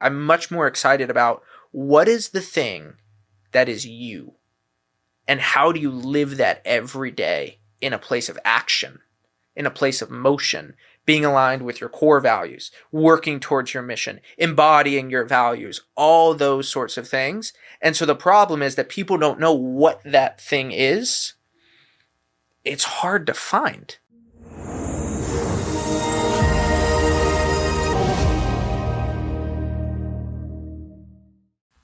I'm much more excited about what is the thing that is you, and how do you live that every day in a place of action, in a place of motion, being aligned with your core values, working towards your mission, embodying your values, all those sorts of things. And so the problem is that people don't know what that thing is. It's hard to find.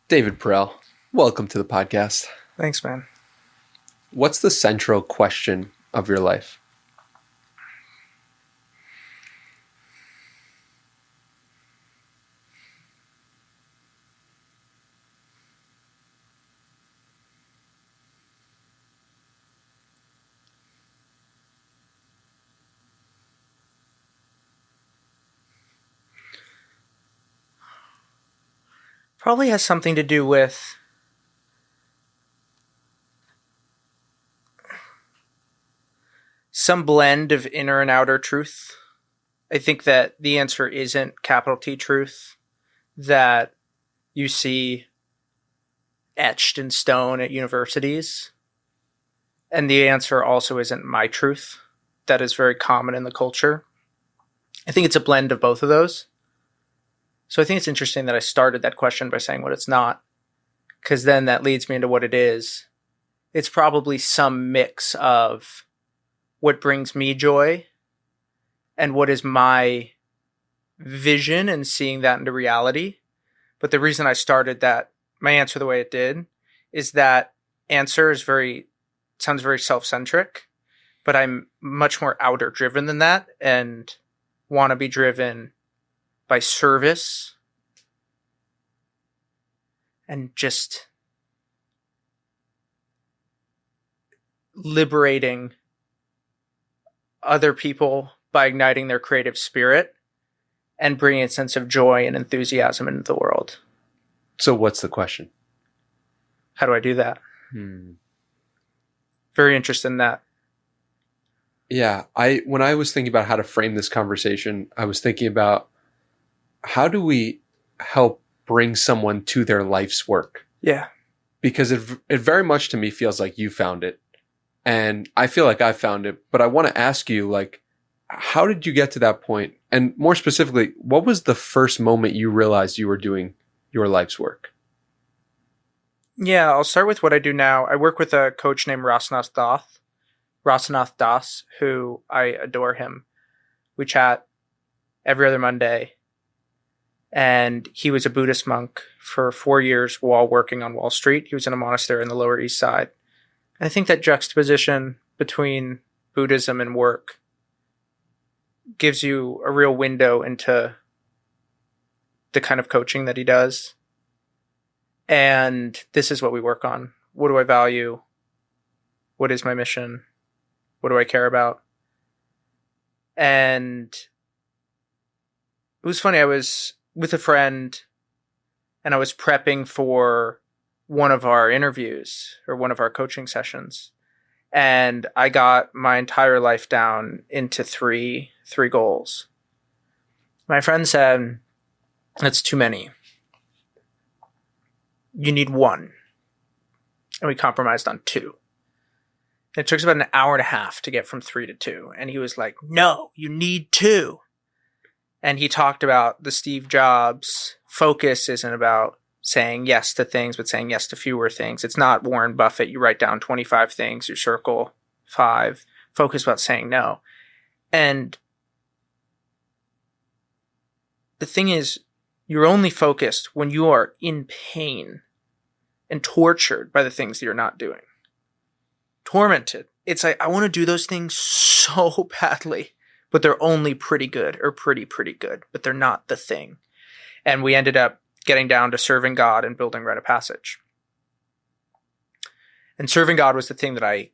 David Perell, welcome to the podcast. Thanks, man. What's the central question of your life? Probably has something to do with some blend of inner and outer truth. I think that the answer isn't capital T truth that you see etched in stone at universities. And the answer also isn't my truth that is very common in the culture. I think it's a blend of both of those. So I think it's interesting that I started that question by saying what it's not, because then that leads me into what it is. It's probably some mix of what brings me joy and what is my vision and seeing that into reality. But the reason I started that, my answer the way it did, is that answer is sounds very self-centric, but I'm much more outer driven than that and want to be driven by service and just liberating other people by igniting their creative spirit and bringing a sense of joy and enthusiasm into the world. So what's the question? How do I do that? Very interested in that. Yeah, when I was thinking about how to frame this conversation, I was thinking about how do we help bring someone to their life's work? Yeah. Because it very much to me feels like you found it. And I feel like I found it. But I want to ask you, like, how did you get to that point? And more specifically, what was the first moment you realized you were doing your life's work? Yeah, I'll start with what I do now. I work with a coach named Rasanath Das, who I adore him. We chat every other Monday. And he was a Buddhist monk for 4 years while working on Wall Street. He was in a monastery in the Lower East Side. And I think that juxtaposition between Buddhism and work gives you a real window into the kind of coaching that he does. And this is what we work on. What do I value? What is my mission? What do I care about? And it was funny. I was with a friend and I was prepping for one of our interviews or one of our coaching sessions. And I got my entire life down into three goals. My friend said, that's too many. You need one. And we compromised on 2. It took us about an hour and a half to get from 3 to 2. And he was like, no, you need 2. And he talked about the Steve Jobs focus isn't about saying yes to things, but saying yes to fewer things. It's not Warren Buffett. You write down 25 things, you circle 5. Focus about saying no. And the thing is, you're only focused when you are in pain and tortured by the things that you're not doing. Tormented. It's like, I want to do those things so badly, but they're only pretty good or pretty good, but they're not the thing. And we ended up getting down to serving God and building Rite of Passage. And serving God was the thing that I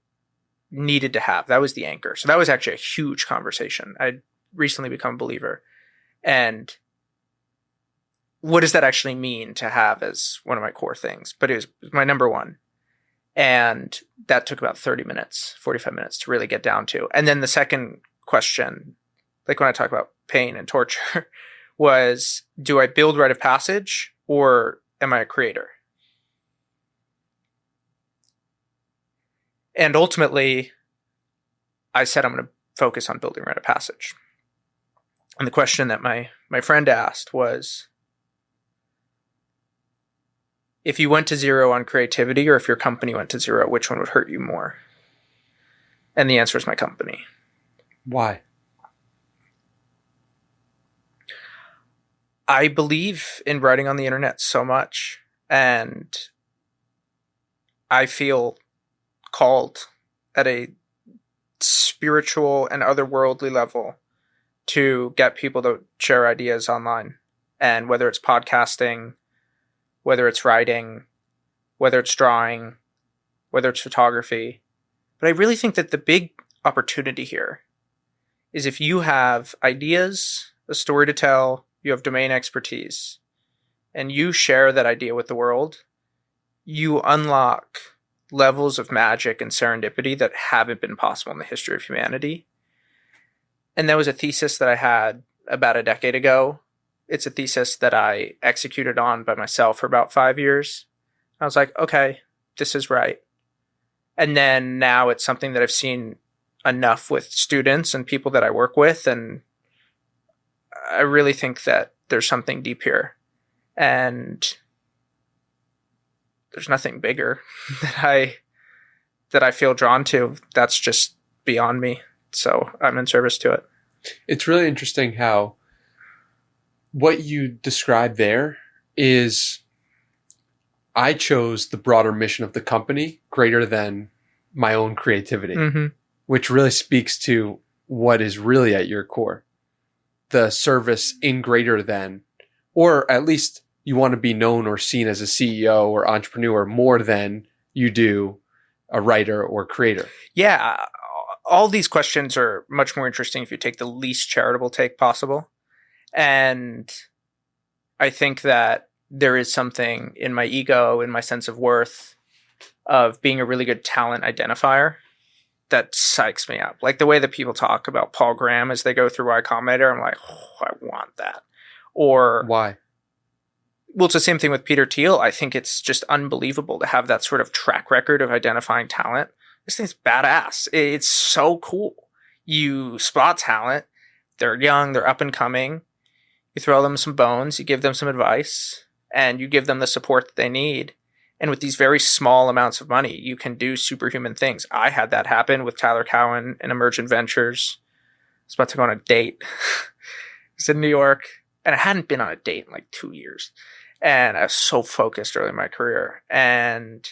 needed to have. That was the anchor. So that was actually a huge conversation. I'd recently become a believer. And what does that actually mean to have as one of my core things? But it was my number one. And that took about 30 minutes, 45 minutes to really get down to. And then the second question, like when I talk about pain and torture, was, do I build rite of passage or am I a creator? And ultimately, I said I'm going to focus on building rite of passage. And the question that my friend asked was, if you went to zero on creativity or if your company went to zero, which one would hurt you more? And the answer is my company. Why? I believe in writing on the internet so much, and I feel called at a spiritual and otherworldly level to get people to share ideas online. And whether it's podcasting, whether it's writing, whether it's drawing, whether it's photography. But I really think that the big opportunity here is if you have ideas, a story to tell, you have domain expertise, and you share that idea with the world, you unlock levels of magic and serendipity that haven't been possible in the history of humanity. And that was a thesis that I had about a decade ago. It's a thesis that I executed on by myself for about 5 years. I was like, okay, this is right. And then now it's something that I've seen enough with students and people that I work with. And I really think that there's something deep here. And there's nothing bigger that I feel drawn to. That's just beyond me. So I'm in service to it. It's really interesting how what you described there is I chose the broader mission of the company greater than my own creativity, which really speaks to what is really at your core. The service in greater than, or at least you want to be known or seen as a CEO or entrepreneur more than you do a writer or creator. Yeah. All these questions are much more interesting if you take the least charitable take possible. And I think that there is something in my ego, in my sense of worth, of being a really good talent identifier that psychs me up. Like the way that people talk about Paul Graham as they go through Y Combinator, I'm like, oh, I want that. Or why? Well, it's the same thing with Peter Thiel. I think it's just unbelievable to have that sort of track record of identifying talent. This thing's badass. It's so cool. You spot talent. They're young. They're up and coming. You throw them some bones. You give them some advice. And you give them the support that they need. And with these very small amounts of money, you can do superhuman things. I had that happen with Tyler Cowan in Emergent Ventures. I was about to go on a date. I was in New York. And I hadn't been on a date in like 2 years. And I was so focused early in my career. And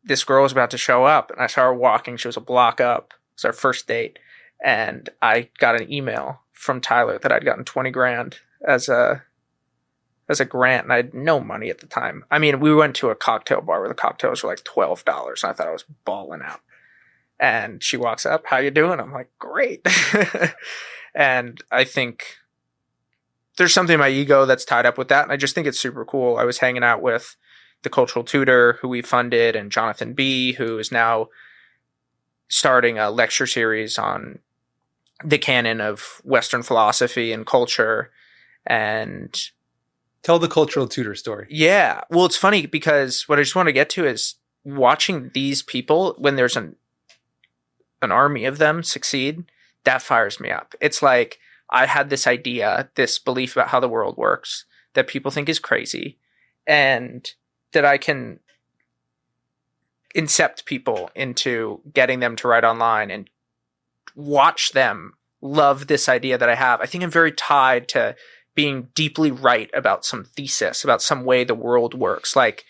this girl was about to show up. And I saw her walking. She was a block up. It was our first date. And I got an email from Tyler that I'd gotten 20 grand as a grant. And I had no money at the time. I mean, we went to a cocktail bar where the cocktails were like $12. And I thought I was balling out. And she walks up, "How you doing?" I'm like, "Great." And I think there's something in my ego that's tied up with that. And I just think it's super cool. I was hanging out with the cultural tutor who we funded and Jonathan B., who is now starting a lecture series on the canon of Western philosophy and culture. And tell the cultural tutor story. Yeah. Well, it's funny because what I just want to get to is watching these people when there's an army of them succeed, that fires me up. It's like, I had this idea, this belief about how the world works that people think is crazy, and that I can incept people into getting them to write online and watch them love this idea that I have. I think I'm very tied to being deeply right about some thesis, about some way the world works. Like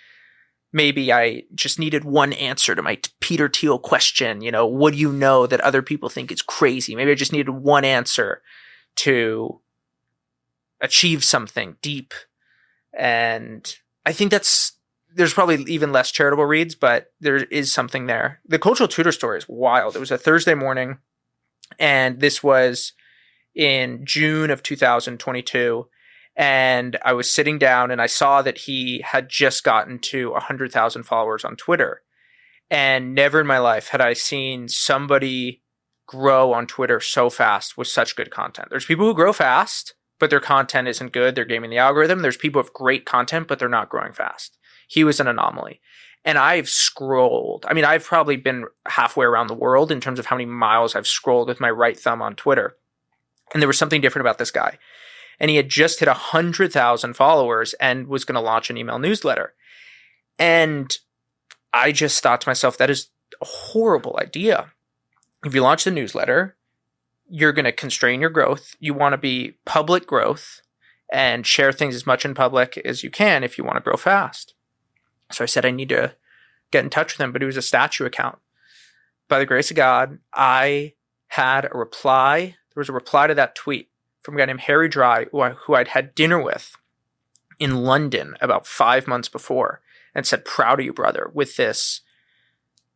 maybe I just needed one answer to my Peter Thiel question. You know, what do you know that other people think is crazy? Maybe I just needed one answer to achieve something deep. And I think there's probably even less charitable reads, but there is something there. The cultural tutor story is wild. It was a Thursday morning, and this was in June of 2022. And I was sitting down and I saw that he had just gotten to 100,000 followers on Twitter. And never in my life had I seen somebody grow on Twitter so fast with such good content. There's people who grow fast, but their content isn't good. They're gaming the algorithm. There's people with great content, but they're not growing fast. He was an anomaly. And I've scrolled. I mean, I've probably been halfway around the world in terms of how many miles I've scrolled with my right thumb on Twitter. And there was something different about this guy. And he had just hit 100,000 followers and was going to launch an email newsletter. And I just thought to myself, that is a horrible idea. If you launch the newsletter, you're going to constrain your growth. You want to be public growth and share things as much in public as you can if you want to grow fast. So I said I need to get in touch with him, but he was a statue account. By the grace of God, I had a reply. There was a reply to that tweet from a guy named Harry Dry, who I'd had dinner with in London about 5 months before, and said, proud of you, brother, with this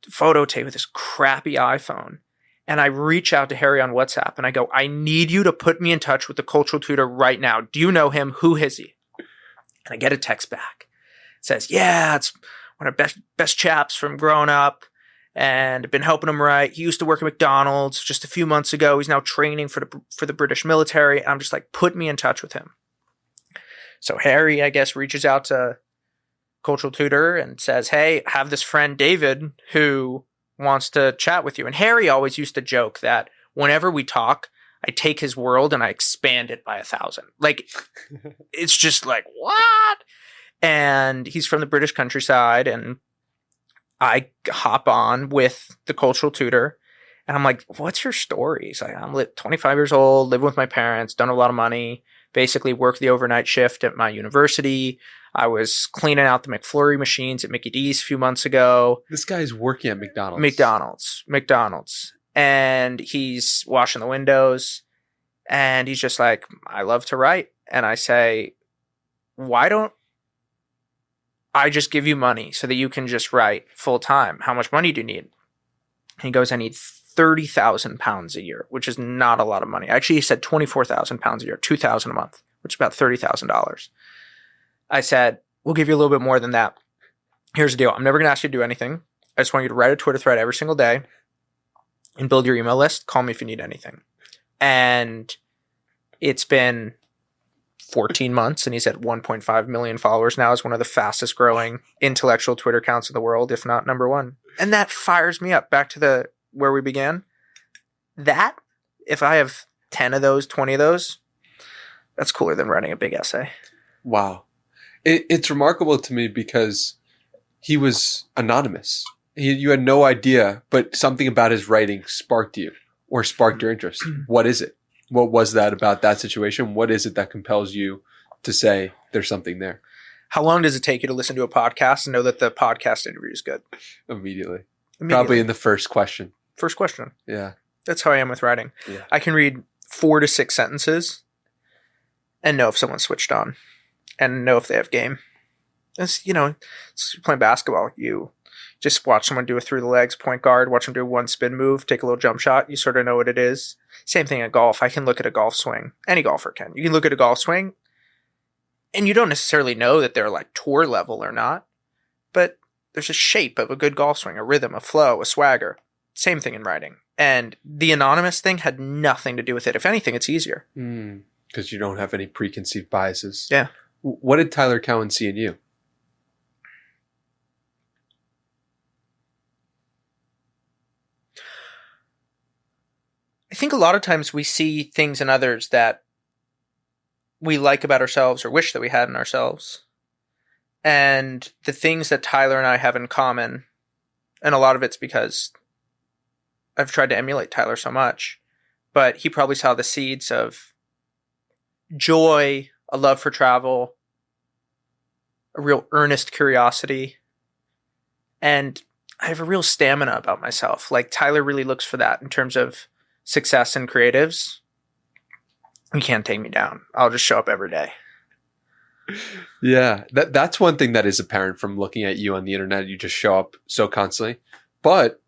photo tape, with this crappy iPhone. And I reach out to Harry on WhatsApp and I go, I need you to put me in touch with the cultural tutor right now. Do you know him? Who is he? And I get a text back. It says, yeah, it's one of the best chaps from growing up, and I've been helping him write. He used to work at McDonald's just a few months ago. He's now training for the British military. And I'm just like, put me in touch with him. So Harry, I guess, reaches out to cultural tutor and says, hey, I have this friend, David, who wants to chat with you. And Harry always used to joke that whenever we talk, I take his world and I expand it by 1,000. Like, it's just like, what? And he's from the British countryside, and I hop on with the cultural tutor, and I'm like, what's your story? He's like, I'm 25 years old, living with my parents, done a lot of money, basically worked the overnight shift at my university. I was cleaning out the McFlurry machines at Mickey D's a few months ago. This guy's working at McDonald's. McDonald's. And he's washing the windows, and he's just like, I love to write. And I say, why don't I just give you money so that you can just write full time? How much money do you need? And he goes, I need 30,000 pounds a year, which is not a lot of money. Actually, he said 24,000 pounds a year, 2,000 a month, which is about $30,000. I said, we'll give you a little bit more than that. Here's the deal. I'm never going to ask you to do anything. I just want you to write a Twitter thread every single day and build your email list. Call me if you need anything. And it's been 14 months, and he's at 1.5 million followers now. Is one of the fastest growing intellectual Twitter accounts in the world, if not number one. And that fires me up. Back to where we began. That, if I have 10 of those, 20 of those, that's cooler than writing a big essay. Wow. It's remarkable to me because he was anonymous. You had no idea, but something about his writing sparked you or sparked your interest. What is it? What was that about that situation? What is it that compels you to say there's something there? How long does it take you to listen to a podcast and know that the podcast interview is good? Immediately. Probably in the first question. First question. Yeah. That's how I am with writing. Yeah. I can read 4 to 6 sentences and know if someone switched on and know if they have game. It's, it's playing basketball. You just watch someone do a through the legs point guard, watch them do one spin move, take a little jump shot. You sort of know what it is. Same thing at golf. I can look at a golf swing. Any golfer can. You can look at a golf swing and you don't necessarily know that they're like tour level or not, but there's a shape of a good golf swing, a rhythm, a flow, a swagger. Same thing in writing. And the anonymous thing had nothing to do with it. If anything, it's easier. Because you don't have any preconceived biases. Yeah. What did Tyler Cowan see in you? I think a lot of times we see things in others that we like about ourselves or wish that we had in ourselves. And the things that Tyler and I have in common, and a lot of it's because I've tried to emulate Tyler so much, but he probably saw the seeds of joy, a love for travel, a real earnest curiosity, and I have a real stamina about myself. Like Tyler really looks for that in terms of success in creatives. You can't take me down. I'll just show up every day. Yeah, that's one thing that is apparent from looking at you on the internet. You just show up so constantly. But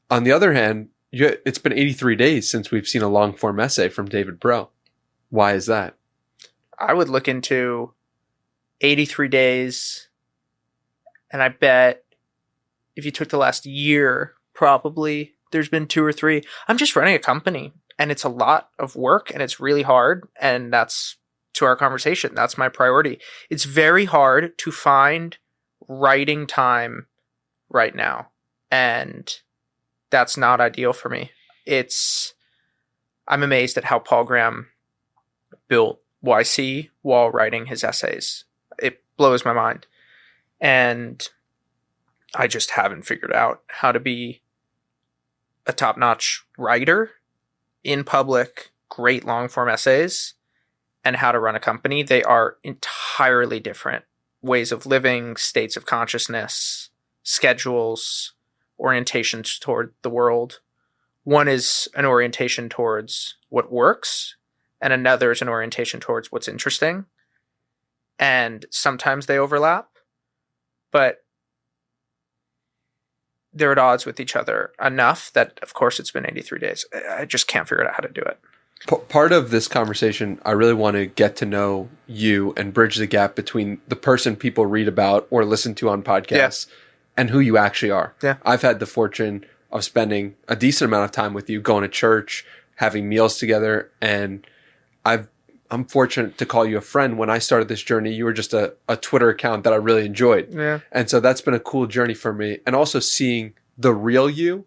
on the other hand, it's been 83 days since we've seen a long form essay from David Perell. Why is that? I would look into 83 days, and I bet if you took the last year, probably there's been 2 or 3. I'm just running a company, and it's a lot of work, and it's really hard, and that's to our conversation. That's my priority. It's very hard to find writing time right now. And that's not ideal for me. I'm amazed at how Paul Graham built YC while writing his essays. It blows my mind. And I just haven't figured out how to be a top-notch writer in public, great long-form essays, and how to run a company. They are entirely different ways of living, states of consciousness, schedules, orientations toward the world. One is an orientation towards what works, and another is an orientation towards what's interesting. And sometimes they overlap, but they're at odds with each other enough that, of course, it's been 83 days. I just can't figure out how to do it. Part of this conversation, I really want to get to know you and bridge the gap between the person people read about or listen to on podcasts and who you actually are. Yeah. I've had the fortune of spending a decent amount of time with you, going to church, having meals together, and I'm fortunate to call you a friend. When I started this journey, you were just a Twitter account that I really enjoyed. Yeah. And so that's been a cool journey for me. And also seeing the real you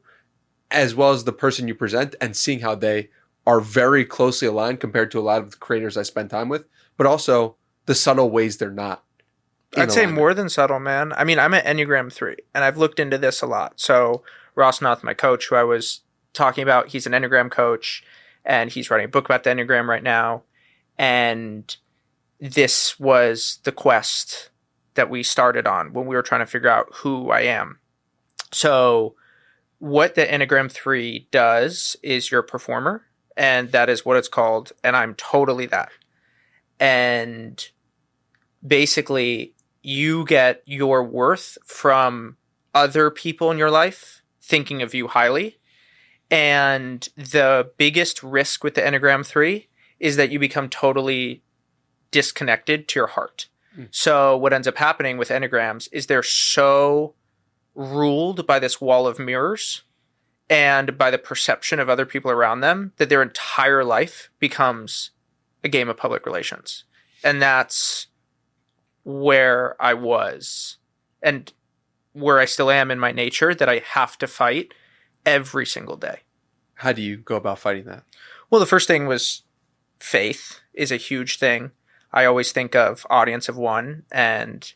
as well as the person you present and seeing how they are very closely aligned compared to a lot of the creators I spend time with, but also the subtle ways they're not. I'd say more than subtle, man. I mean, I'm an Enneagram 3, and I've looked into this a lot. So Ross Noth, my coach, who I was talking about, he's an Enneagram coach, and he's writing a book about the Enneagram right now. And this was the quest that we started on when we were trying to figure out who I am. So what the Enneagram 3 does is you're a performer, and that is what it's called. And I'm totally that. And basically, you get your worth from other people in your life thinking of you highly. And the biggest risk with the Enneagram 3 is that you become totally disconnected to your heart. So what ends up happening with Enneagrams is they're so ruled by this wall of mirrors and by the perception of other people around them that their entire life becomes a game of public relations. And that's where I was and where I still am in my nature, that I have to fight every single day. How do you go about fighting that? Well, the first thing was faith is a huge thing. I always think of audience of one and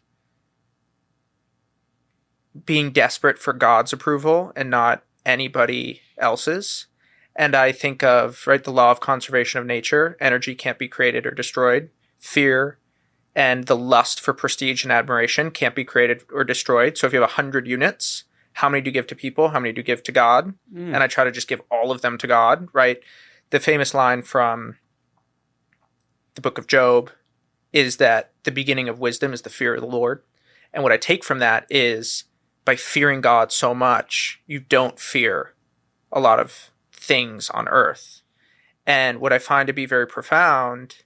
being desperate for God's approval and not anybody else's. And I think of, right, the law of conservation of nature. Energy can't be created or destroyed. Fear and the lust for prestige and admiration can't be created or destroyed. So if you have 100 units, how many do you give to people? How many do you give to God? And I try to just give all of them to God, right? The famous line from the book of Job is that the beginning of wisdom is the fear of the Lord. And what I take from that is by fearing God so much, you don't fear a lot of things on earth. And what I find to be very profound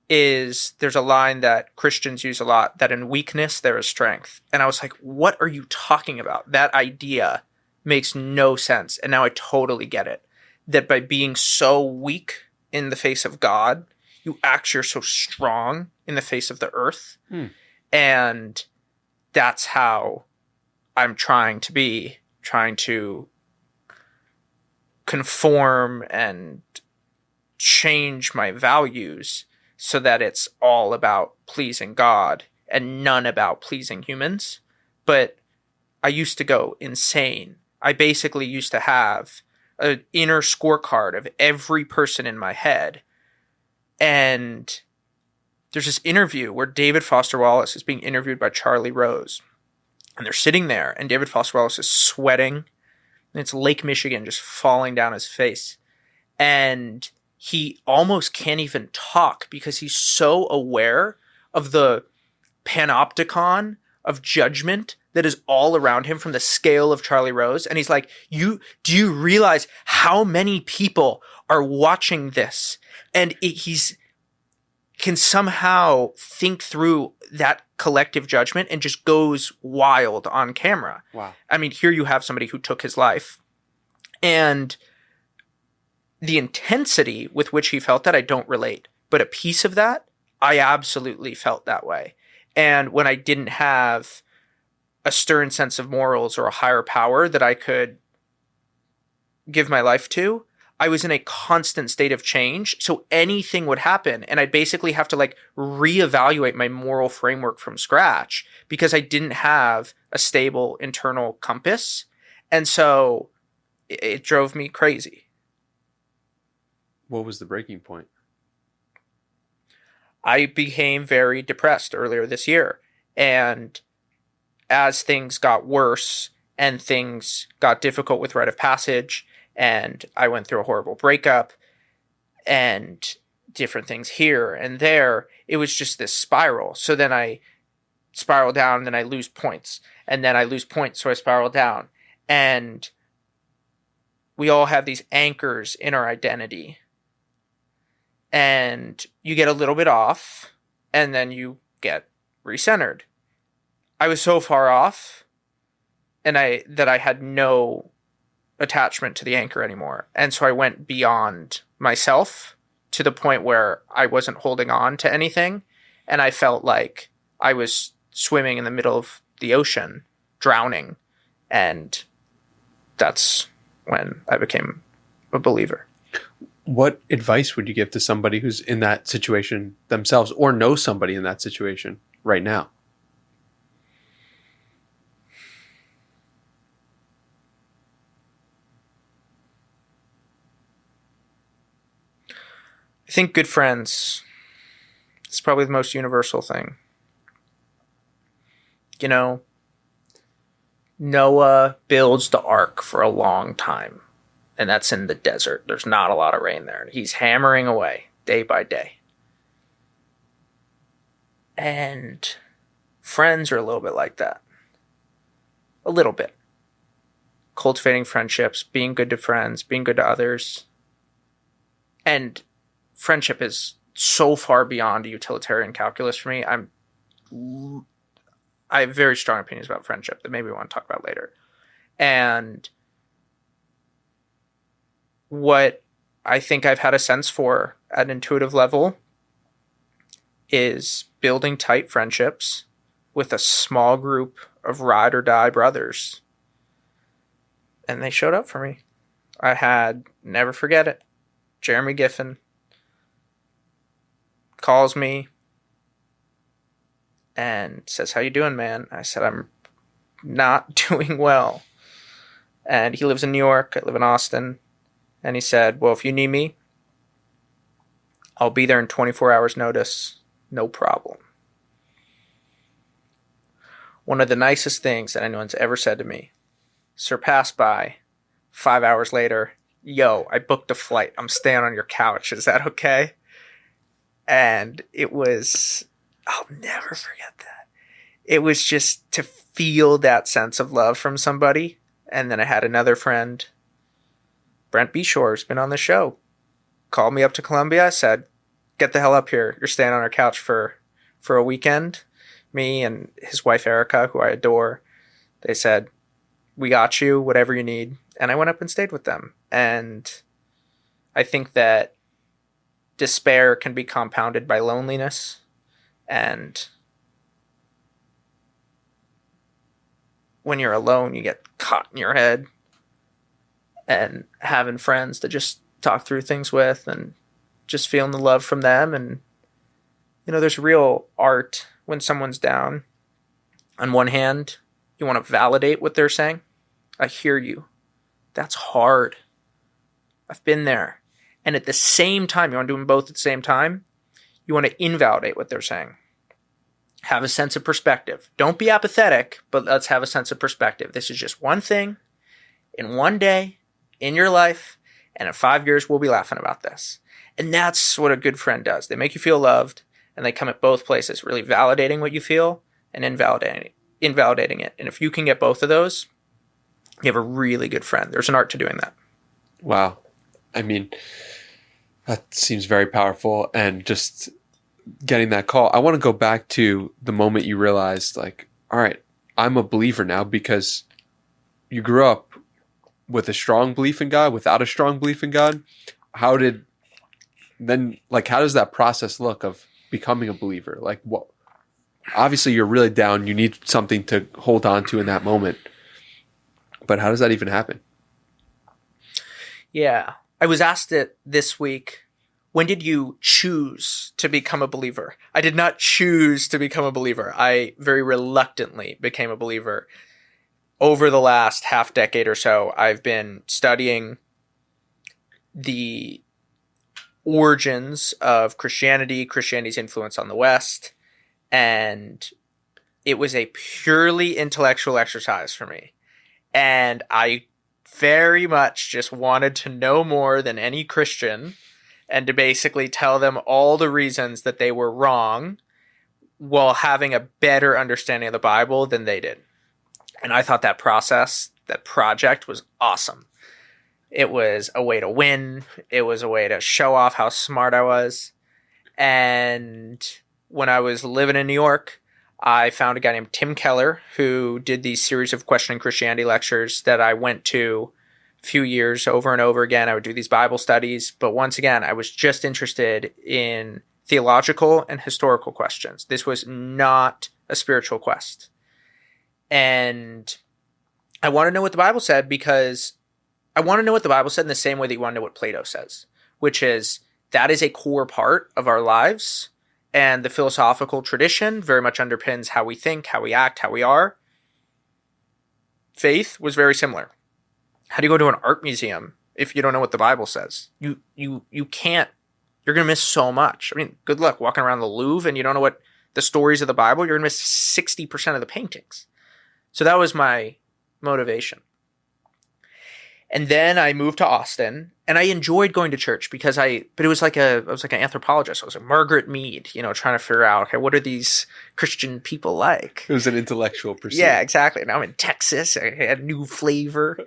is there's a line that Christians use a lot, that in weakness there is strength. And I was like, what are you talking about? That idea makes no sense. And now I totally get it. That by being so weak in the face of God, you actually are so strong in the face of the earth. And that's how I'm trying to conform and change my values so that it's all about pleasing God and none about pleasing humans. But I used to go insane. I basically used to have an inner scorecard of every person in my head. And there's this interview where David Foster Wallace is being interviewed by Charlie Rose. And they're sitting there, and David Foster Wallace is sweating. And it's Lake Michigan just falling down his face. And he almost can't even talk because he's so aware of the panopticon of judgment that is all around him from the scale of Charlie Rose. And he's like, do you realize how many people are watching this? And he's can somehow think through that collective judgment and just goes wild on camera. Wow. I mean, here you have somebody who took his life. And the intensity with which he felt that, I don't relate. But a piece of that, I absolutely felt that way. And when I didn't have a stern sense of morals or a higher power that I could give my life to, I was in a constant state of change. So anything would happen. And I'd basically have to like reevaluate my moral framework from scratch because I didn't have a stable internal compass. And so it drove me crazy. What was the breaking point? I became very depressed earlier this year. And as things got worse and things got difficult with rite of passage, and I went through a horrible breakup and different things here and there, it was just this spiral. So then I spiral down, and then I lose points, and then I lose points, so I spiral down. And we all have these anchors in our identity. And you get a little bit off, and then you get recentered. I was so far off, and that I had no attachment to the anchor anymore. And so I went beyond myself to the point where I wasn't holding on to anything. And I felt like I was swimming in the middle of the ocean, drowning. And that's when I became a believer. What advice would you give to somebody who's in that situation themselves or knows somebody in that situation right now? I think good friends is probably the most universal thing. You know, Noah builds the ark for a long time, and that's in the desert. There's not a lot of rain there. He's hammering away day by day. And friends are a little bit like that. A little bit. Cultivating friendships, being good to friends, being good to others. And friendship is so far beyond utilitarian calculus for me. I have very strong opinions about friendship that maybe we want to talk about later. And what I think I've had a sense for at an intuitive level is building tight friendships with a small group of ride or die brothers. And they showed up for me. I had, never forget it, Jeremy Giffen calls me and says, "How you doing, man?" I said, "I'm not doing well." And he lives in New York. I live in Austin. And he said, "Well, if you need me, I'll be there in 24 hours notice. No problem." One of the nicest things that anyone's ever said to me, surpassed by 5 hours later, "Yo, I booked a flight. I'm staying on your couch. Is that okay?" And it was, I'll never forget that. It was just to feel that sense of love from somebody. And then I had another friend, Brent Beshore's been on the show, called me up to Columbia, said, "Get the hell up here. You're staying on our couch for a weekend." Me and his wife, Erica, who I adore, they said, "We got you, whatever you need." And I went up and stayed with them. And I think that despair can be compounded by loneliness. And when you're alone, you get caught in your head. And having friends to just talk through things with and just feeling the love from them. And, you know, there's real art when someone's down. On one hand, you want to validate what they're saying. I hear you. That's hard. I've been there. And at the same time, you want to do them both at the same time. You want to invalidate what they're saying. Have a sense of perspective. Don't be apathetic, but let's have a sense of perspective. This is just one thing in one day in your life, and in 5 years, we'll be laughing about this. And that's what a good friend does. They make you feel loved, and they come at both places, really validating what you feel and invalidating it. And if you can get both of those, you have a really good friend. There's an art to doing that. Wow. I mean, that seems very powerful. And just getting that call, I want to go back to the moment you realized, like, all right, I'm a believer now, because you grew up with a strong belief in God, without a strong belief in God. How does that process look of, becoming a believer? Like, what? Obviously, you're really down. You need something to hold on to in that moment. But how does that even happen? Yeah. I was asked it this week. When did you choose to become a believer? I did not choose to become a believer. I very reluctantly became a believer. Over the last half decade or so, I've been studying the origins of Christianity, Christianity's influence on the West, and it was a purely intellectual exercise for me. And I very much just wanted to know more than any Christian and to basically tell them all the reasons that they were wrong while having a better understanding of the Bible than they did. And I thought that process, that project was awesome. It was a way to win. It was a way to show off how smart I was. And when I was living in New York, I found a guy named Tim Keller who did these series of Questioning Christianity lectures that I went to a few years over and over again. I would do these Bible studies. But once again, I was just interested in theological and historical questions. This was not a spiritual quest. And I want to know what the Bible said because I want to know what the Bible said in the same way that you want to know what Plato says, which is that is a core part of our lives. And the philosophical tradition very much underpins how we think, how we act, how we are. Faith was very similar. How do you go to an art museum if you don't know what the Bible says? You can't. You're going to miss so much. I mean, good luck walking around the Louvre and you don't know what the stories of the Bible. You're going to miss 60% of the paintings. So that was my motivation. And then I moved to Austin, and I enjoyed going to church because but it was like I was like an anthropologist. I was like Margaret Mead, trying to figure out, okay, what are these Christian people like? It was an intellectual pursuit. Yeah, exactly. Now I'm in Texas. I had a new flavor.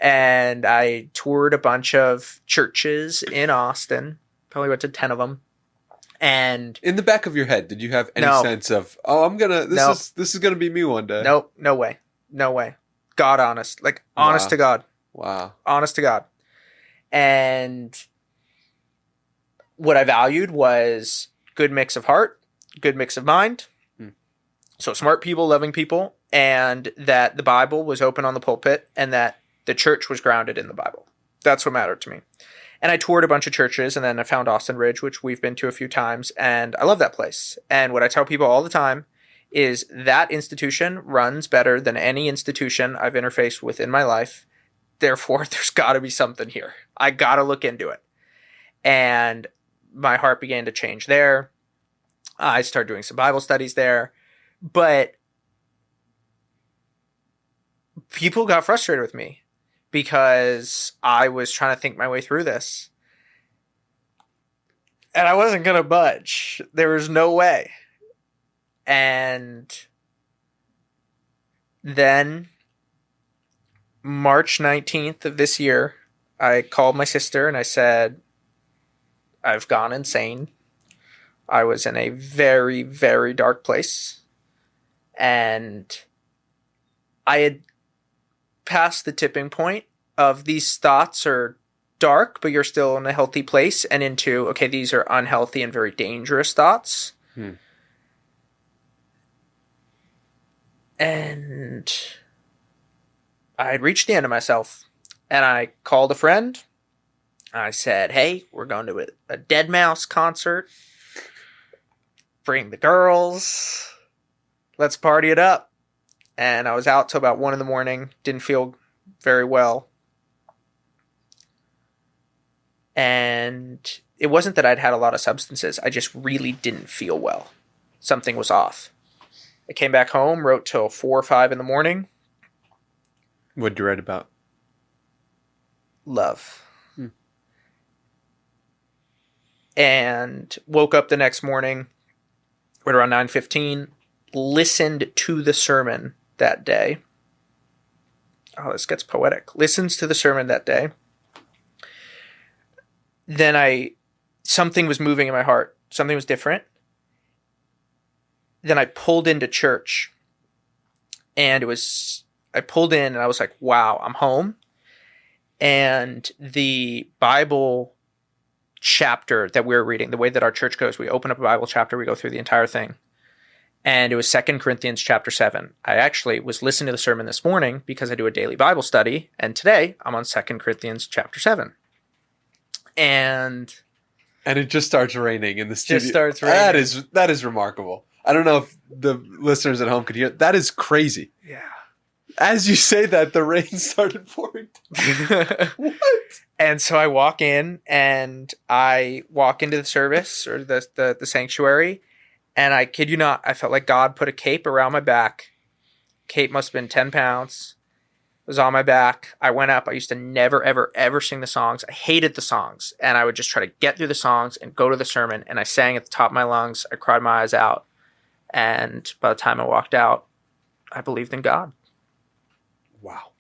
And I toured a bunch of churches in Austin. Probably went to 10 of them. And in the back of your head, did you have any sense of, this is gonna be me one day? Nope, no way. God honest. Honest to God. Wow. Honest to God. And what I valued was good mix of heart, good mix of mind. So smart people, loving people, and that the Bible was open on the pulpit and that the church was grounded in the Bible. That's what mattered to me. And I toured a bunch of churches, and then I found Austin Ridge, which we've been to a few times, and I love that place. And what I tell people all the time is that institution runs better than any institution I've interfaced with in my life. Therefore, there's got to be something here. I got to look into it. And my heart began to change there. I started doing some Bible studies there. But people got frustrated with me because I was trying to think my way through this. And I wasn't going to budge. There was no way. And then March 19th of this year, I called my sister and I said, I've gone insane. I was in a very, very dark place. And I had passed the tipping point of these thoughts are dark, but you're still in a healthy place, and into, okay, these are unhealthy and very dangerous thoughts. And I had reached the end of myself, and I called a friend. I said, hey, we're going to a Dead Mouse concert. Bring the girls. Let's party it up. And I was out till about 1 a.m. Didn't feel very well. And it wasn't that I'd had a lot of substances. I just really didn't feel well. Something was off. I came back home, wrote till 4 or 5 a.m. What'd you write about? Love. And woke up the next morning, right around 9:15, listened to the sermon that day. Oh, this gets poetic. Listens to the sermon that day. Then something was moving in my heart. Something was different. Then I pulled into church. And I pulled in and I was like, wow, I'm home. And the Bible chapter that we were reading, the way that our church goes, we open up a Bible chapter, we go through the entire thing. And it was 2 Corinthians chapter 7. I actually was listening to the sermon this morning because I do a daily Bible study. And today I'm on 2 Corinthians chapter 7. And it just starts raining in the studio. Just starts raining. That is remarkable. I don't know if the listeners at home could hear. That is crazy. Yeah. As you say that, the rain started pouring. What? And so I walk in and I walk into the service or the sanctuary. And I kid you not, I felt like God put a cape around my back. Cape must have been 10 pounds. It was on my back. I went up. I used to never, ever, ever sing the songs. I hated the songs. And I would just try to get through the songs and go to the sermon. And I sang at the top of my lungs. I cried my eyes out. And by the time I walked out, I believed in God. Wow.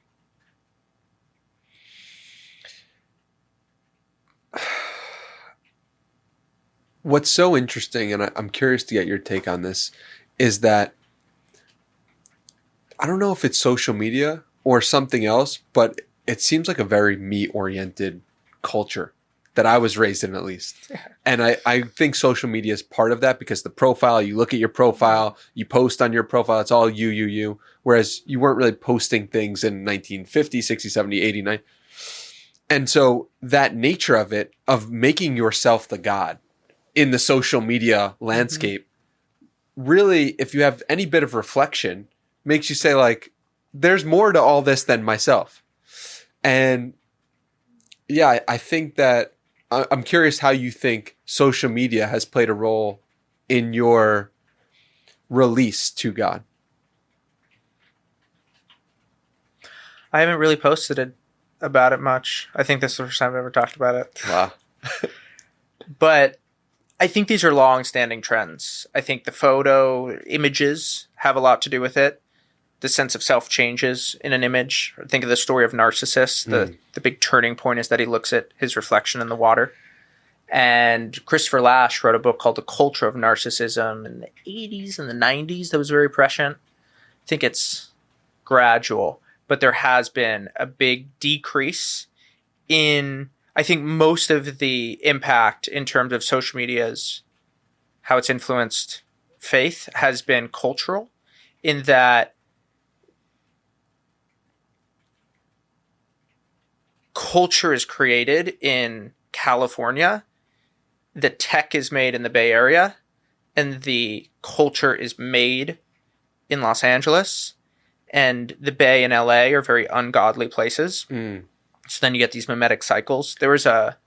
What's so interesting, and I'm curious to get your take on this, is that I don't know if it's social media or something else, but it seems like a very me-oriented culture that I was raised in, at least. Yeah. And I think social media is part of that because the profile, you look at your profile, you post on your profile, it's all you. Whereas you weren't really posting things in 1950, 60, 70, 80, 90. And so that nature of it, of making yourself the God in the social media landscape, really, if you have any bit of reflection, makes you say, like, there's more to all this than myself. And yeah, I think that I'm curious how you think social media has played a role in your release to God. I haven't really posted about it much. I think this is the first time I've ever talked about it. Wow. But I think these are long-standing trends. I think the photo images have a lot to do with it. The sense of self changes in an image. Think of the story of Narcissus. The big turning point is that he looks at his reflection in the water. And Christopher Lasch wrote a book called The Culture of Narcissism in the 80s and the 90s that was very prescient. I think it's gradual, but there has been a big decrease in, I think, most of the impact in terms of social media's, how it's influenced faith has been cultural, in that culture is created in California, the tech is made in the Bay Area, and the culture is made in Los Angeles, and the Bay and LA are very ungodly places. So then you get these mimetic cycles. There was a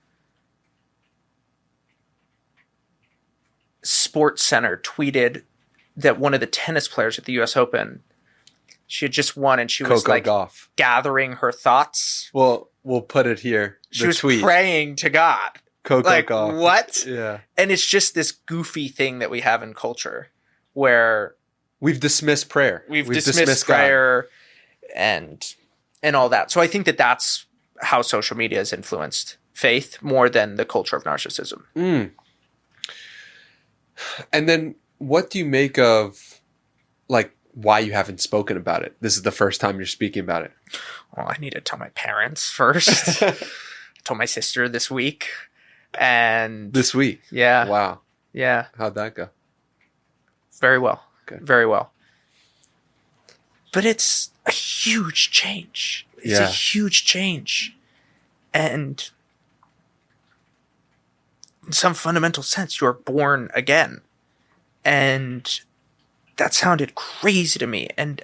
Sports Center tweeted that one of the tennis players at the US Open, she had just won and she was Coco like Gauff. gathering her thoughts. Well, we'll put it here. She was praying to God. Coco like, Gauff. what? Yeah. And it's just this goofy thing that we have in culture where we've dismissed prayer. We've dismissed prayer and all that. So I think that that's how social media has influenced faith more than the culture of narcissism. And then what do you make of, like, why you haven't spoken about it? This is the first time you're speaking about it. Well, I need to tell my parents first. I told my sister this week. And this week? Yeah. Wow. Yeah. How'd that go? Very well. Good. Very well. But it's a huge change. It's a huge change. And in some fundamental sense, you're born again. And that sounded crazy to me. And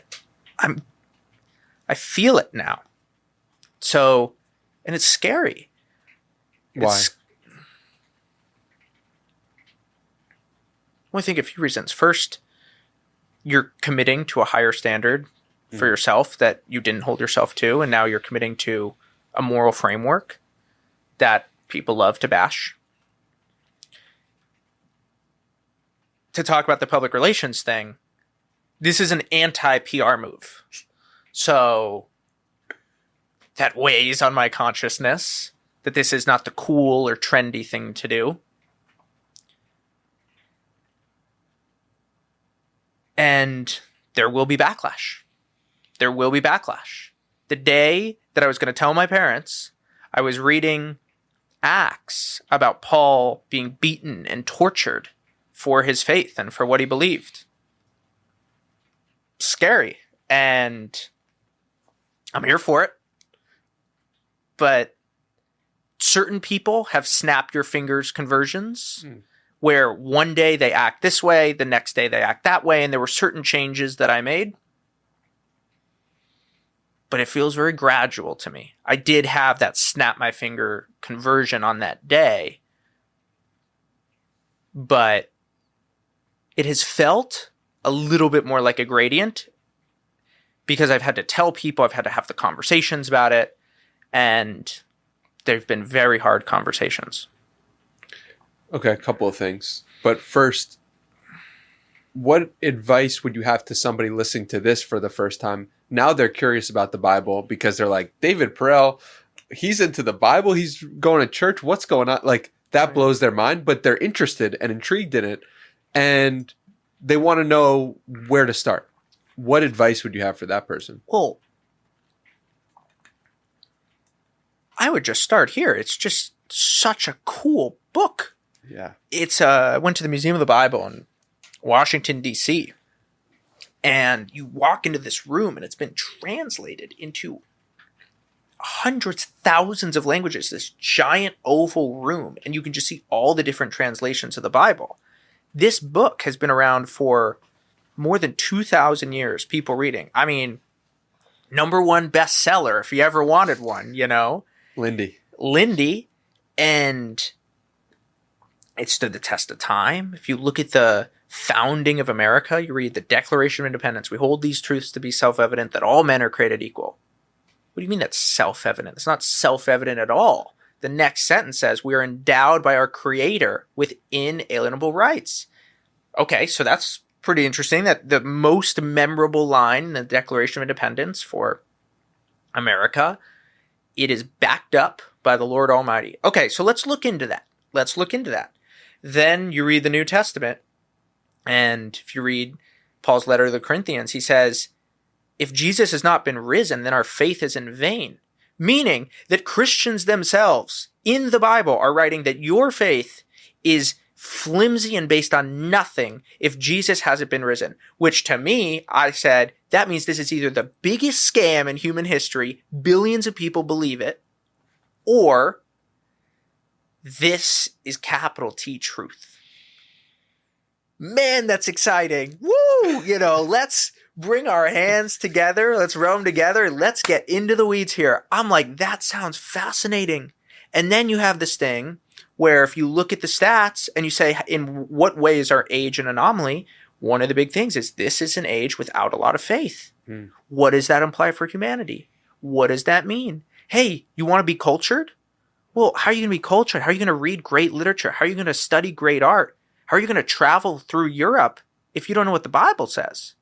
I feel it now. So, and it's scary. Why? Well, I think a few reasons. First, you're committing to a higher standard for yourself that you didn't hold yourself to, and now you're committing to a moral framework that people love to bash. To talk about the public relations thing, this is an anti-PR move. So that weighs on my consciousness that this is not the cool or trendy thing to do. And there will be backlash. There will be backlash. The day that I was going to tell my parents, I was reading Acts about Paul being beaten and tortured for his faith and for what he believed. Scary. And I'm here for it. But certain people have snap your fingers conversions where one day they act this way, the next day they act that way, and there were certain changes that I made. But it feels very gradual to me. I did have that snap my finger conversion on that day, but it has felt a little bit more like a gradient because I've had to tell people, I've had to have the conversations about it, and they've been very hard conversations. Okay, a couple of things. But first, what advice would you have to somebody listening to this for the first time? Now they're curious about the Bible because they're like, David Perell, he's into the Bible. He's going to church. What's going on? Like, that blows their mind, but they're interested and intrigued in it. And they want to know where to start. What advice would you have for that person? Well, I would just start here. It's just such a cool book. Yeah. It's I went to the Museum of the Bible in Washington, D.C., and you walk into this room and it's been translated into hundreds, thousands of languages, this giant oval room, and you can just see all the different translations of the Bible. This book has been around for more than 2,000 years, people reading. I mean, #1 bestseller if you ever wanted one, you know? Lindy. And it stood the test of time. If you look at the founding of America, you read the Declaration of Independence. We hold these truths to be self-evident that all men are created equal. What do you mean that's self-evident? It's not self-evident at all. The next sentence says we are endowed by our Creator with inalienable rights. Okay, so that's pretty interesting. That the most memorable line in the Declaration of Independence for America, it is backed up by the Lord Almighty. Okay, so let's look into that. Then you read the New Testament, and if you read Paul's letter to the Corinthians, he says, if Jesus has not been risen, then our faith is in vain. Meaning that Christians themselves in the Bible are writing that your faith is flimsy and based on nothing if Jesus hasn't been risen. Which to me, I said, that means this is either the biggest scam in human history, billions of people believe it, or this is capital T truth. Man, that's exciting. Woo! You know, let's bring our hands together. Let's row them together. Let's get into the weeds here. I'm like, that sounds fascinating. And then you have this thing where if you look at the stats and you say, in what way is our age an anomaly? One of the big things is this is an age without a lot of faith. What does that imply for humanity? What does that mean? Hey, you want to be cultured? Well, how are you going to be cultured? How are you going to read great literature? How are you going to study great art? How are you going to travel through Europe if you don't know what the Bible says?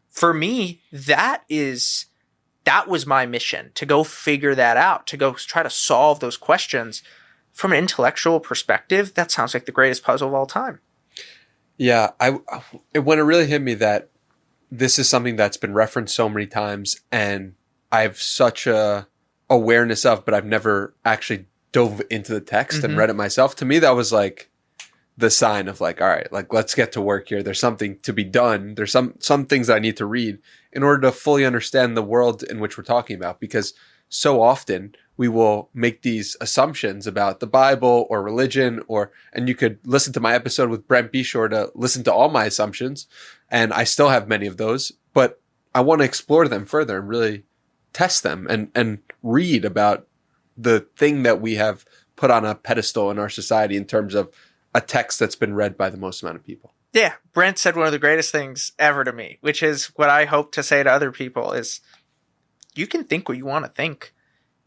For me, that was my mission, to go figure that out, to go try to solve those questions from an intellectual perspective. That sounds like the greatest puzzle of all time. Yeah, when it really hit me that this is something that's been referenced so many times and I have such a awareness of, but I've never actually dove into the text and read it myself. To me, that was like the sign of like, all right, like let's get to work here. There's something to be done. There's some things that I need to read in order to fully understand the world in which we're talking about, because so often we will make these assumptions about the Bible or religion, and you could listen to my episode with Brent. Be sure to listen to all my assumptions. And I still have many of those, but I want to explore them further and really test them and read about the thing that we have put on a pedestal in our society in terms of a text that's been read by the most amount of people. Yeah. Brent said one of the greatest things ever to me, which is what I hope to say to other people is you can think what you want to think.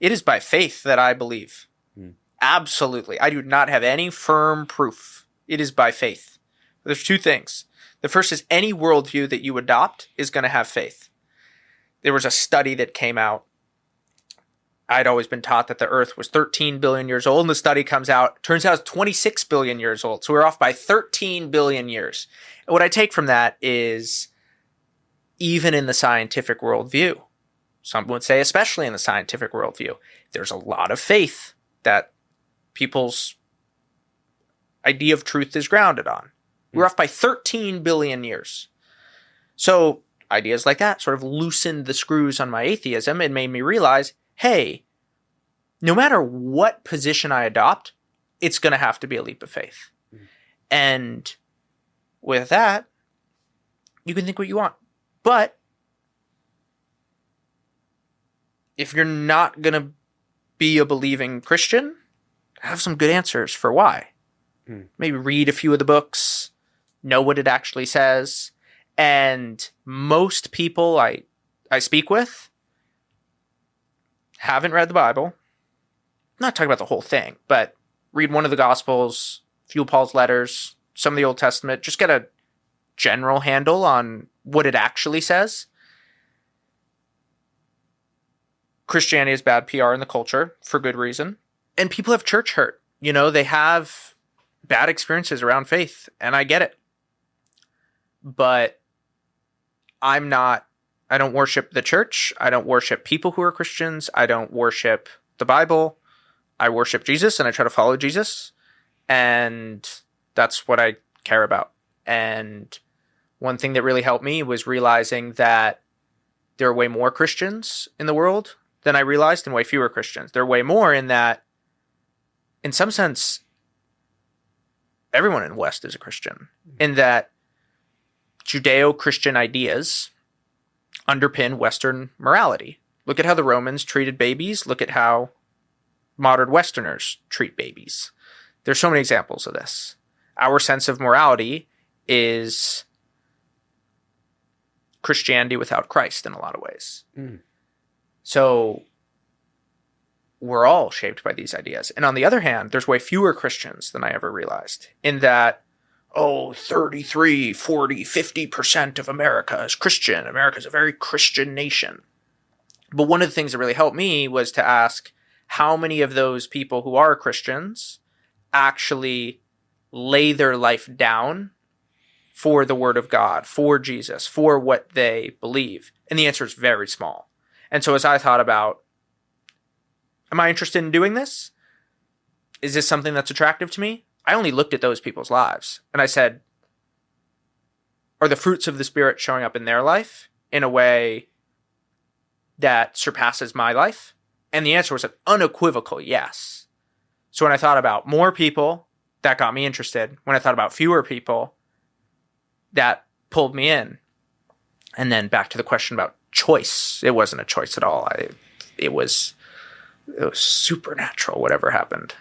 It is by faith that I believe. Absolutely. I do not have any firm proof. It is by faith. There's two things. The first is any worldview that you adopt is going to have faith. There was a study that came out. I'd always been taught that the Earth was 13 billion years old, and the study comes out. Turns out it's 26 billion years old. So we're off by 13 billion years. And what I take from that is even in the scientific worldview, some would say especially in the scientific worldview, there's a lot of faith that people's idea of truth is grounded on. We're off by 13 billion years. So ideas like that sort of loosened the screws on my atheism and made me realize, hey, no matter what position I adopt, it's going to have to be a leap of faith. And with that, you can think what you want. But if you're not going to be a believing Christian, have some good answers for why. Maybe read a few of the books, know what it actually says. And most people I speak with haven't read the Bible. I'm not talking about the whole thing, but read one of the Gospels, a few of Paul's letters, some of the Old Testament, just get a general handle on what it actually says. Christianity is bad PR in the culture for good reason. And people have church hurt. You know, they have bad experiences around faith, and I get it. But I don't worship the church. I don't worship people who are Christians. I don't worship the Bible. I worship Jesus, and I try to follow Jesus. And that's what I care about. And one thing that really helped me was realizing that there are way more Christians in the world than I realized, and way fewer Christians. There are way more in that, in some sense, everyone in the West is a Christian. In that Judeo-Christian ideas underpin Western morality. Look at how the Romans treated babies. Look at how modern Westerners treat babies. There's so many examples of this. Our sense of morality is Christianity without Christ in a lot of ways. So we're all shaped by these ideas. And on the other hand, there's way fewer Christians than I ever realized, in that, 33, 40, 50% of America is Christian. America's a very Christian nation. But one of the things that really helped me was to ask, how many of those people who are Christians actually lay their life down for the Word of God, for Jesus, for what they believe? And the answer is very small. And so as I thought about, am I interested in doing this? Is this something that's attractive to me? I only looked at those people's lives and I said, are the fruits of the Spirit showing up in their life in a way that surpasses my life? And the answer was an unequivocal yes. So when I thought about more people, that got me interested. When I thought about fewer people, that pulled me in. And then back to the question about choice. It wasn't a choice at all. It was supernatural, whatever happened.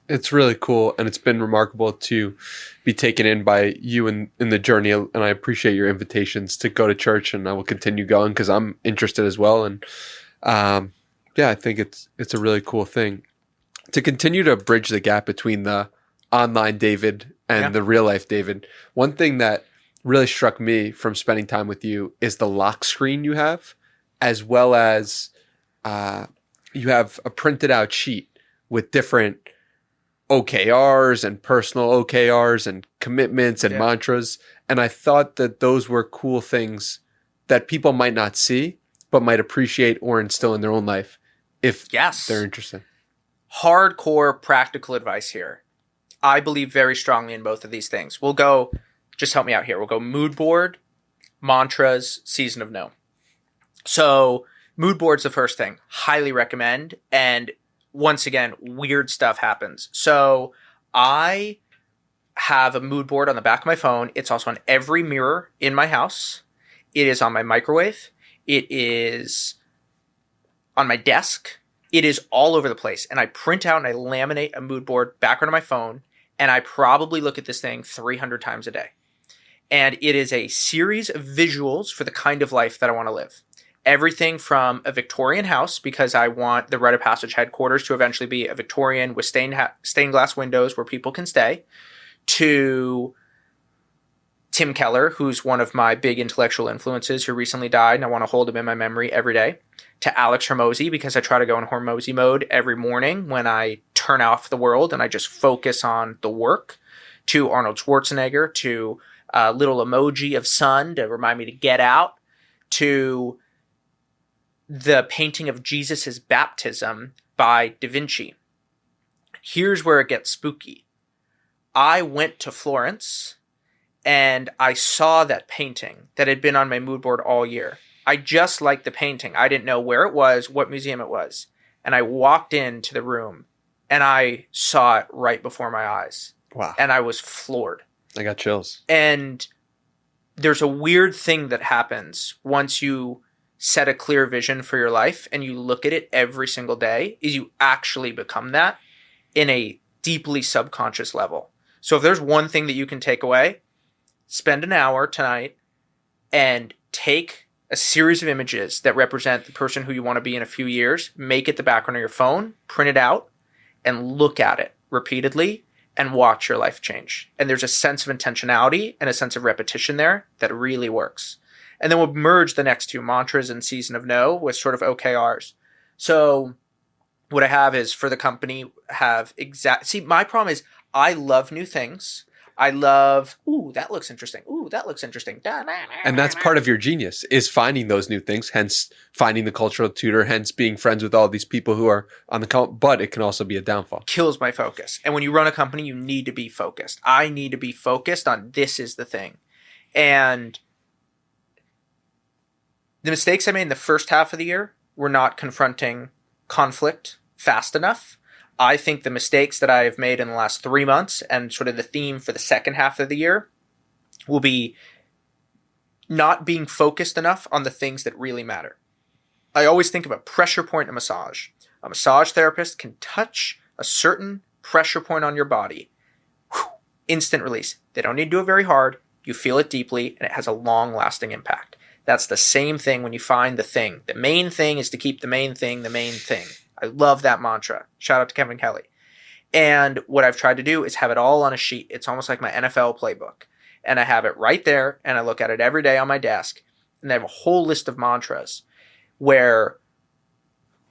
It's really cool, and it's been remarkable to be taken in by you in the journey, and I appreciate your invitations to go to church, and I will continue going because I'm interested as well. And I think it's a really cool thing to continue to bridge the gap between the online David and the real life David. One thing that really struck me from spending time with you is the lock screen you have, as well as you have a printed out sheet with different OKRs and personal OKRs and commitments and mantras. And I thought that those were cool things that people might not see, but might appreciate or instill in their own life if they're interested. Hardcore practical advice here. I believe very strongly in both of these things. We'll go, just help me out here. We'll go mood board, mantras, season of no. So mood board's the first thing. Highly recommend. And once again, weird stuff happens. So I have a mood board on the back of my phone. It's also on every mirror in my house. It is on my microwave. It is on my desk. It is all over the place. And I print out and I laminate a mood board background on my phone. And I probably look at this thing 300 times a day. And it is a series of visuals for the kind of life that I want to live. Everything from a Victorian house, because I want the Rite of Passage headquarters to eventually be a Victorian with stained glass windows where people can stay, to Tim Keller, who's one of my big intellectual influences who recently died, and I want to hold him in my memory every day, to Alex Hormozy, because I try to go in Hormozy mode every morning when I turn off the world and I just focus on the work, to Arnold Schwarzenegger, to a little emoji of sun to remind me to get out, to the painting of Jesus' baptism by Da Vinci. Here's where it gets spooky. I went to Florence and I saw that painting that had been on my mood board all year. I just liked the painting. I didn't know where it was, what museum it was. And I walked into the room and I saw it right before my eyes. Wow. And I was floored. I got chills. And there's a weird thing that happens once you set a clear vision for your life and you look at it every single day, is you actually become that in a deeply subconscious level. So if there's one thing that you can take away, spend an hour tonight and take a series of images that represent the person who you want to be in a few years, make it the background of your phone, print it out, and look at it repeatedly and watch your life change. And there's a sense of intentionality and a sense of repetition there that really works. And then we'll merge the next two mantras in Season of No with sort of OKRs. So what I have is for the company my problem is I love new things. I love, ooh, that looks interesting. Ooh, that looks interesting. And that's part of your genius, is finding those new things, hence finding the cultural tutor, hence being friends with all these people who are on the but it can also be a downfall. Kills my focus. And when you run a company, you need to be focused. I need to be focused on this is the thing. And the mistakes I made in the first half of the year were not confronting conflict fast enough. I think the mistakes that I have made in the last 3 months and sort of the theme for the second half of the year will be not being focused enough on the things that really matter. I always think of a pressure point in a massage. A massage therapist can touch a certain pressure point on your body. Whew, instant release. They don't need to do it very hard. You feel it deeply and it has a long-lasting impact. That's the same thing when you find the thing. The main thing is to keep the main thing the main thing. I love that mantra. Shout out to Kevin Kelly. And what I've tried to do is have it all on a sheet. It's almost like my NFL playbook. And I have it right there, and I look at it every day on my desk. And I have a whole list of mantras where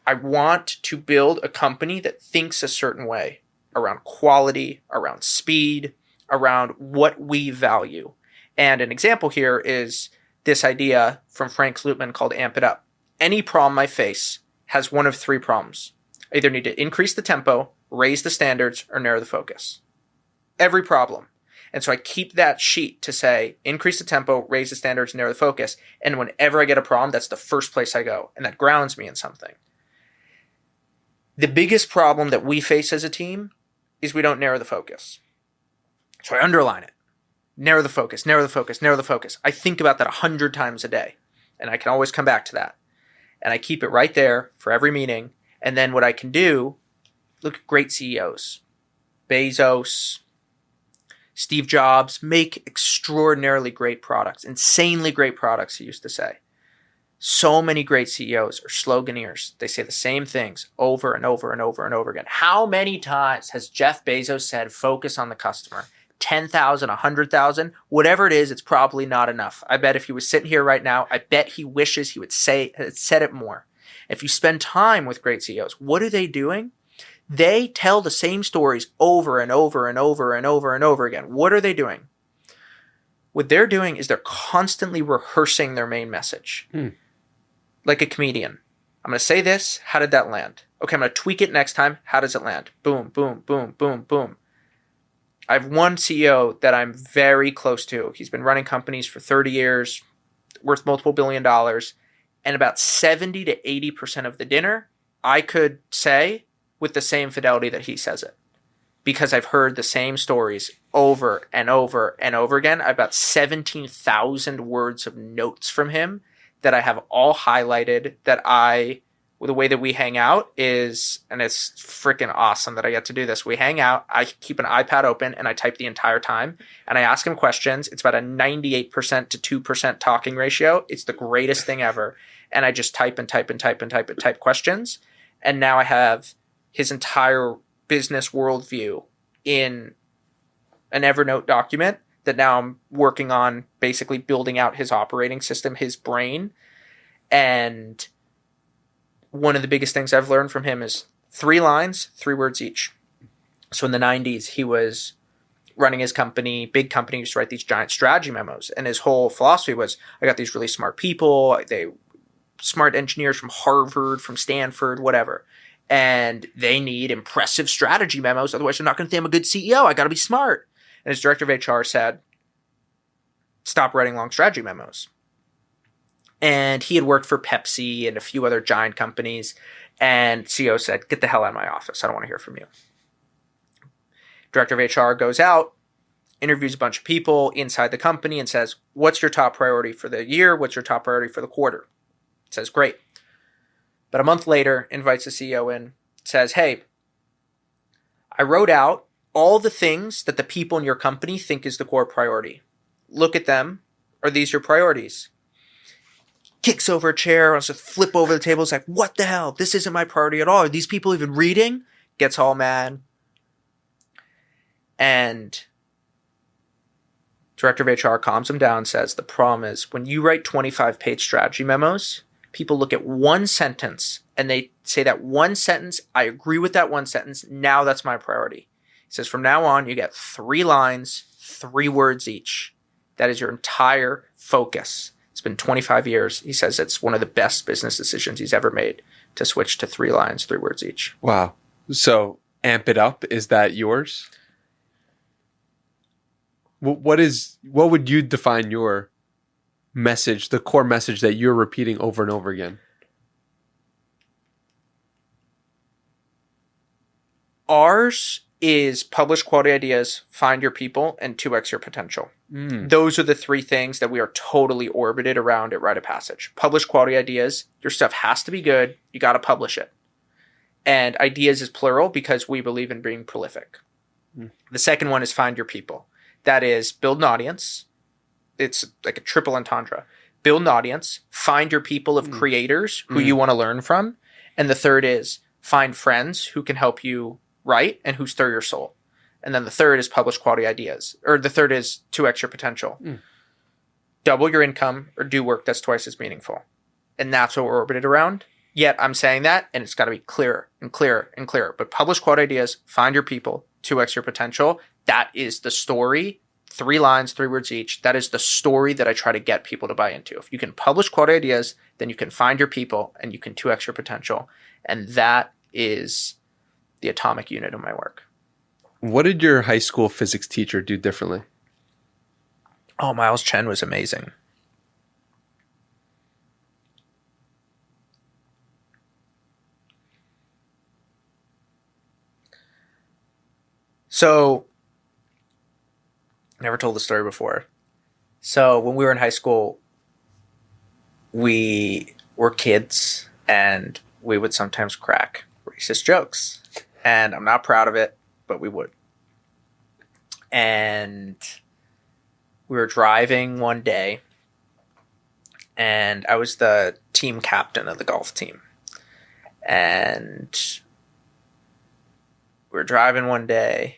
I want to build a company that thinks a certain way around quality, around speed, around what we value. And an example here is this idea from Frank Slootman called Amp It Up. Any problem I face has one of three problems. I either need to increase the tempo, raise the standards, or narrow the focus. Every problem. And so I keep that sheet to say, increase the tempo, raise the standards, narrow the focus. And whenever I get a problem, that's the first place I go. And that grounds me in something. The biggest problem that we face as a team is we don't narrow the focus. So I underline it. Narrow the focus, narrow the focus, narrow the focus. I think about that 100 times a day. And I can always come back to that. And I keep it right there for every meeting. And then what I can do, look at great CEOs. Bezos, Steve Jobs, make extraordinarily great products. Insanely great products, he used to say. So many great CEOs are sloganeers. They say the same things over and over and over and over again. How many times has Jeff Bezos said, focus on the customer? 10,000, 100,000, whatever it is, it's probably not enough. I bet if he was sitting here right now, I bet he wishes he would said it more. If you spend time with great CEOs, what are they doing? They tell the same stories over and over and over and over and over again. What are they doing? What they're doing is they're constantly rehearsing their main message. Like a comedian. I'm going to say this. How did that land? Okay, I'm going to tweak it next time. How does it land? Boom, boom, boom, boom, boom. I have one CEO that I'm very close to. He's been running companies for 30 years, worth multiple $1 billion. And about 70 to 80% of the dinner, I could say with the same fidelity that he says it. Because I've heard the same stories over and over and over again. I've got 17,000 words of notes from him that I have all highlighted the way that we hang out is, and it's freaking awesome that I get to do this. We hang out, I keep an iPad open and I type the entire time and I ask him questions. It's about a 98% to 2% talking ratio. It's the greatest thing ever. And I just type and type and type and type and type questions. And now I have his entire business worldview in an Evernote document that now I'm working on basically building out his operating system, his brain. And one of the biggest things I've learned from him is 3 lines, 3 words each. So in the 90s, he was running his company, big company, used to write these giant strategy memos. And his whole philosophy was, I got these really smart people, smart engineers from Harvard, from Stanford, whatever. And they need impressive strategy memos. Otherwise, they're not going to think I'm a good CEO. I got to be smart. And his director of HR said, stop writing long strategy memos. And he had worked for Pepsi and a few other giant companies. And CEO said, get the hell out of my office. I don't want to hear from you. Director of HR goes out, interviews a bunch of people inside the company and says, what's your top priority for the year? What's your top priority for the quarter? Says, great. But a month later, invites the CEO in, says, hey, I wrote out all the things that the people in your company think is the core priority. Look at them. Are these your priorities? Kicks over a chair, wants to flip over the table. It's like, what the hell? This isn't my priority at all. Are these people even reading? Gets all mad. And director of HR calms him down and says, the problem is when you write 25-page strategy memos, people look at one sentence and they say that one sentence, I agree with that one sentence. Now that's my priority. He says, from now on, you get 3 lines, 3 words each. That is your entire focus. It's been 25 years. He says it's one of the best business decisions he's ever made to switch to 3 lines, 3 words each. Wow. So amp it up. Is that yours? What would you define your message, the core message that you're repeating over and over again? Ours is publish quality ideas, find your people, and 2x your potential. Those are the 3 things that we are totally orbited around at Rite of Passage. Publish quality ideas. Your stuff has to be good. You got to publish it. And ideas is plural because we believe in being prolific. The second one is find your people. That is build an audience. It's like a triple entendre. Build an audience, find your people of creators who you want to learn from. And the third is find friends who can help you write and who stir your soul. And then the third is publish quality ideas. Or the third is 2x your potential. Double your income or do work that's twice as meaningful. And that's what we're orbited around. Yet I'm saying that and it's got to be clearer and clearer and clearer. But publish quality ideas, find your people, 2x your potential. That is the story. 3 lines, 3 words each. That is the story that I try to get people to buy into. If you can publish quality ideas, then you can find your people and you can 2x your potential. And that is the atomic unit of my work. What did your high school physics teacher do differently? Oh, Miles Chen was amazing. So, never told the story before. So when we were in high school, we were kids and we would sometimes crack racist jokes. And I'm not proud of it, but we would. And we were driving one day and I was the team captain of the golf team. And we were driving one day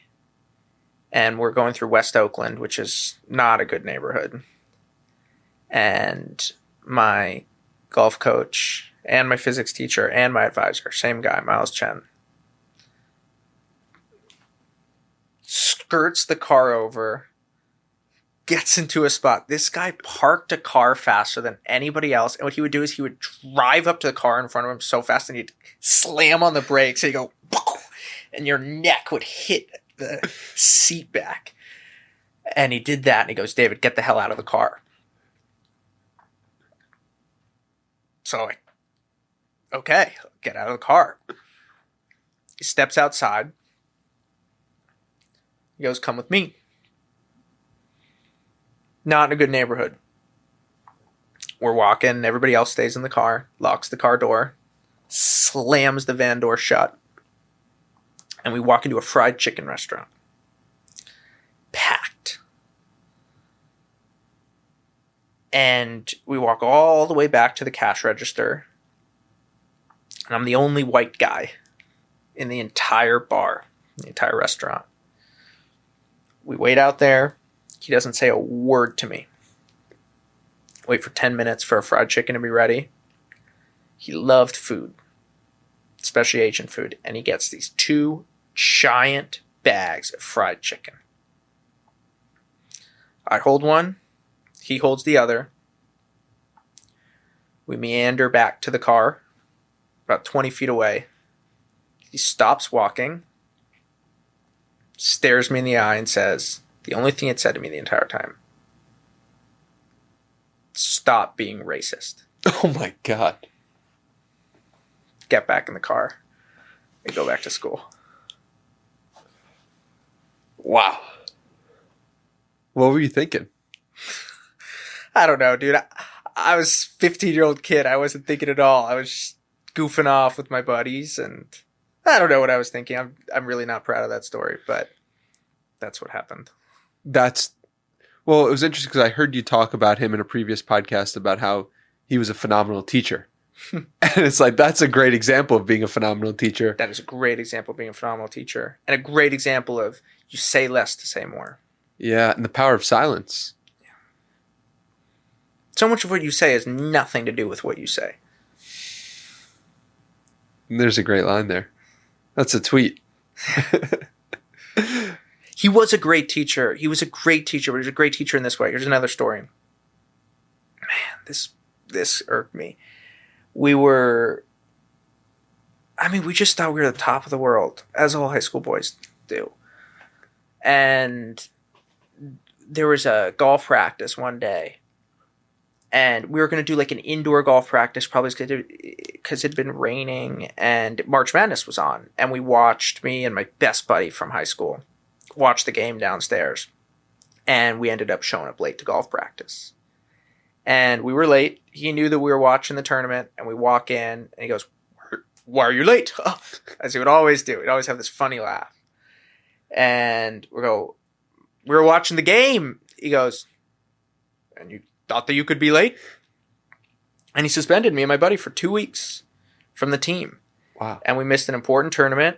and we're going through West Oakland, which is not a good neighborhood. And my golf coach and my physics teacher and my advisor, same guy, Miles Chen, skirts the car over, gets into a spot. This guy parked a car faster than anybody else. And what he would do is he would drive up to the car in front of him so fast and he'd slam on the brakes. And he'd go, and your neck would hit the seat back. And he did that and he goes, David, get the hell out of the car. So okay, get out of the car. He steps outside. He goes, come with me. Not in a good neighborhood. We're walking. Everybody else stays in the car. Locks the car door. Slams the van door shut. And we walk into a fried chicken restaurant. Packed. And we walk all the way back to the cash register. And I'm the only white guy in the entire bar, the entire restaurant. We wait out there. He doesn't say a word to me. Wait for 10 minutes for a fried chicken to be ready. He loved food, especially Asian food. And he gets these 2 giant bags of fried chicken. I hold one. He holds the other. We meander back to the car, about 20 feet away. He stops walking, stares me in the eye, and says, the only thing it said to me the entire time, stop being racist. Oh my God. Get back in the car and go back to school. Wow. What were you thinking? I don't know, dude. I was a 15-year-old kid. I wasn't thinking at all. I was just goofing off with my buddies, and I don't know what I was thinking. I'm really not proud of that story, but that's what happened. Well, it was interesting because I heard you talk about him in a previous podcast about how he was a phenomenal teacher. And it's like, that's a great example of being a phenomenal teacher. That is a great example of being a phenomenal teacher, and a great example of you say less to say more. Yeah, and the power of silence. So much of what you say has nothing to do with what you say. There's a great line there. That's a tweet. He was a great teacher. He was a great teacher, but he was a great teacher in this way. Here's another story. Man, this irked me. We just thought we were the top of the world, as all high school boys do. And there was a golf practice one day. And we were going to do like an indoor golf practice, probably because it had been raining, and March Madness was on. And we watched, me and my best buddy from high school, watch the game downstairs. And we ended up showing up late to golf practice. And we were late. He knew that we were watching the tournament, and we walk in, and he goes, "Why are you late?" As he would always do. He'd always have this funny laugh. And we were watching the game. He goes, "And you thought that you could be late?" And he suspended me and my buddy for 2 weeks from the team. Wow. And we missed an important tournament.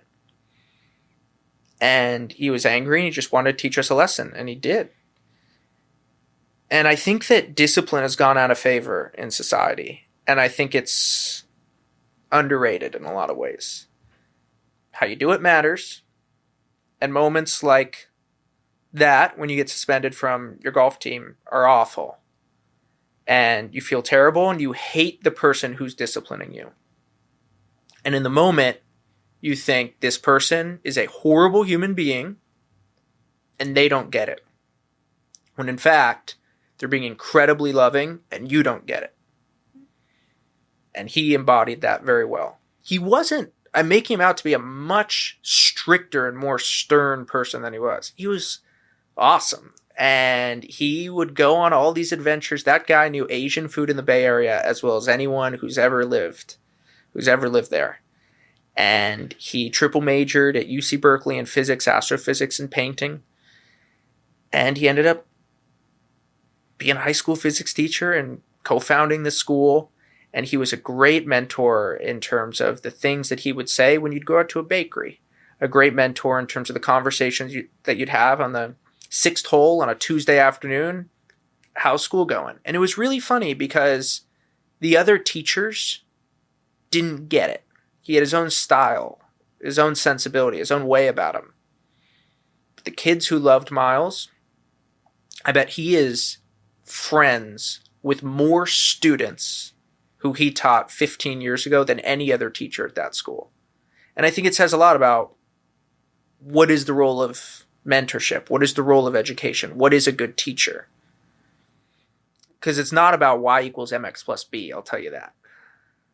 And he was angry, and he just wanted to teach us a lesson, and he did. And I think that discipline has gone out of favor in society. And I think it's underrated in a lot of ways. How you do it matters. And moments like that, when you get suspended from your golf team, are awful. And you feel terrible, and you hate the person who's disciplining you. And in the moment, you think this person is a horrible human being, and they don't get it. When in fact, they're being incredibly loving, and you don't get it. And he embodied that very well. He wasn't, I'm making him out to be a much stricter and more stern person than he was. He was awesome. And he would go on all these adventures. That guy knew Asian food in the Bay Area as well as anyone who's ever lived there. And he triple majored at UC Berkeley in physics, astrophysics, and painting. And he ended up being a high school physics teacher and co-founding the school. And he was a great mentor in terms of the things that he would say when you'd go out to a bakery. A great mentor in terms of the conversations that you'd have on the 6th hole on a Tuesday afternoon. How's school going? And it was really funny because the other teachers didn't get it. He had his own style, his own sensibility, his own way about him. But the kids who loved Miles, I bet he is friends with more students who he taught 15 years ago than any other teacher at that school. And I think it says a lot about what is the role of mentorship? What is the role of education? What is a good teacher? Because it's not about y equals mx plus b, I'll tell you that.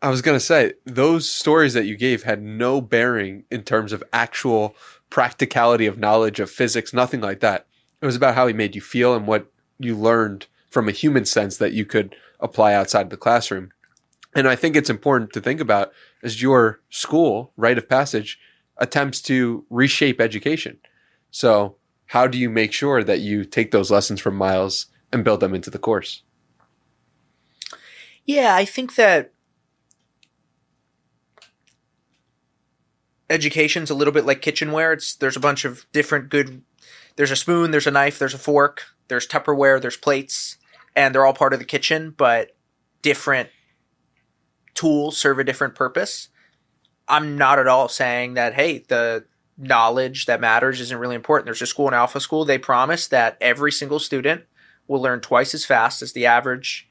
I was going to say, those stories that you gave had no bearing in terms of actual practicality of knowledge of physics, nothing like that. It was about how he made you feel and what you learned from a human sense that you could apply outside the classroom. And I think it's important to think about as your school, rite of passage, attempts to reshape education. So how do you make sure that you take those lessons from Miles and build them into the course? Yeah, I think that education's a little bit like kitchenware. There's a bunch of different there's a spoon, there's a knife, there's a fork, there's Tupperware, there's plates, and they're all part of the kitchen, but different tools serve a different purpose. I'm not at all saying that, hey, the knowledge that matters isn't really important. There's a school, an Alpha School. They promise that every single student will learn twice as fast as the average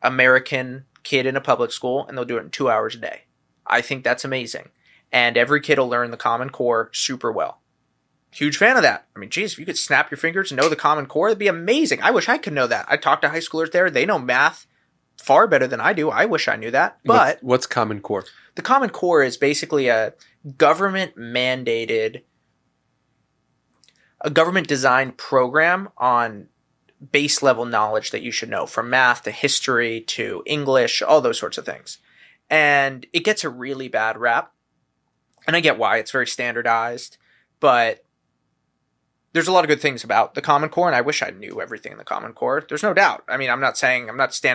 American kid in a public school, and they'll do it in 2 hours a day. I think that's amazing. and every kid will learn the Common Core super well. Huge fan of that. I mean, geez, if you could snap your fingers and know the Common Core, it'd be amazing. I wish I could know that. I talk to high schoolers there. They know math far better than I do. I wish I knew that. But what's Common Core? The Common Core is basically a government-mandated, a government-designed program on base-level knowledge that you should know, from math to history to English, all those sorts of things. And it gets a really bad rap. And I get why. It's very standardized. But there's a lot of good things about the Common Core, and I wish I knew everything in the Common Core. There's no doubt. I mean, I'm not standing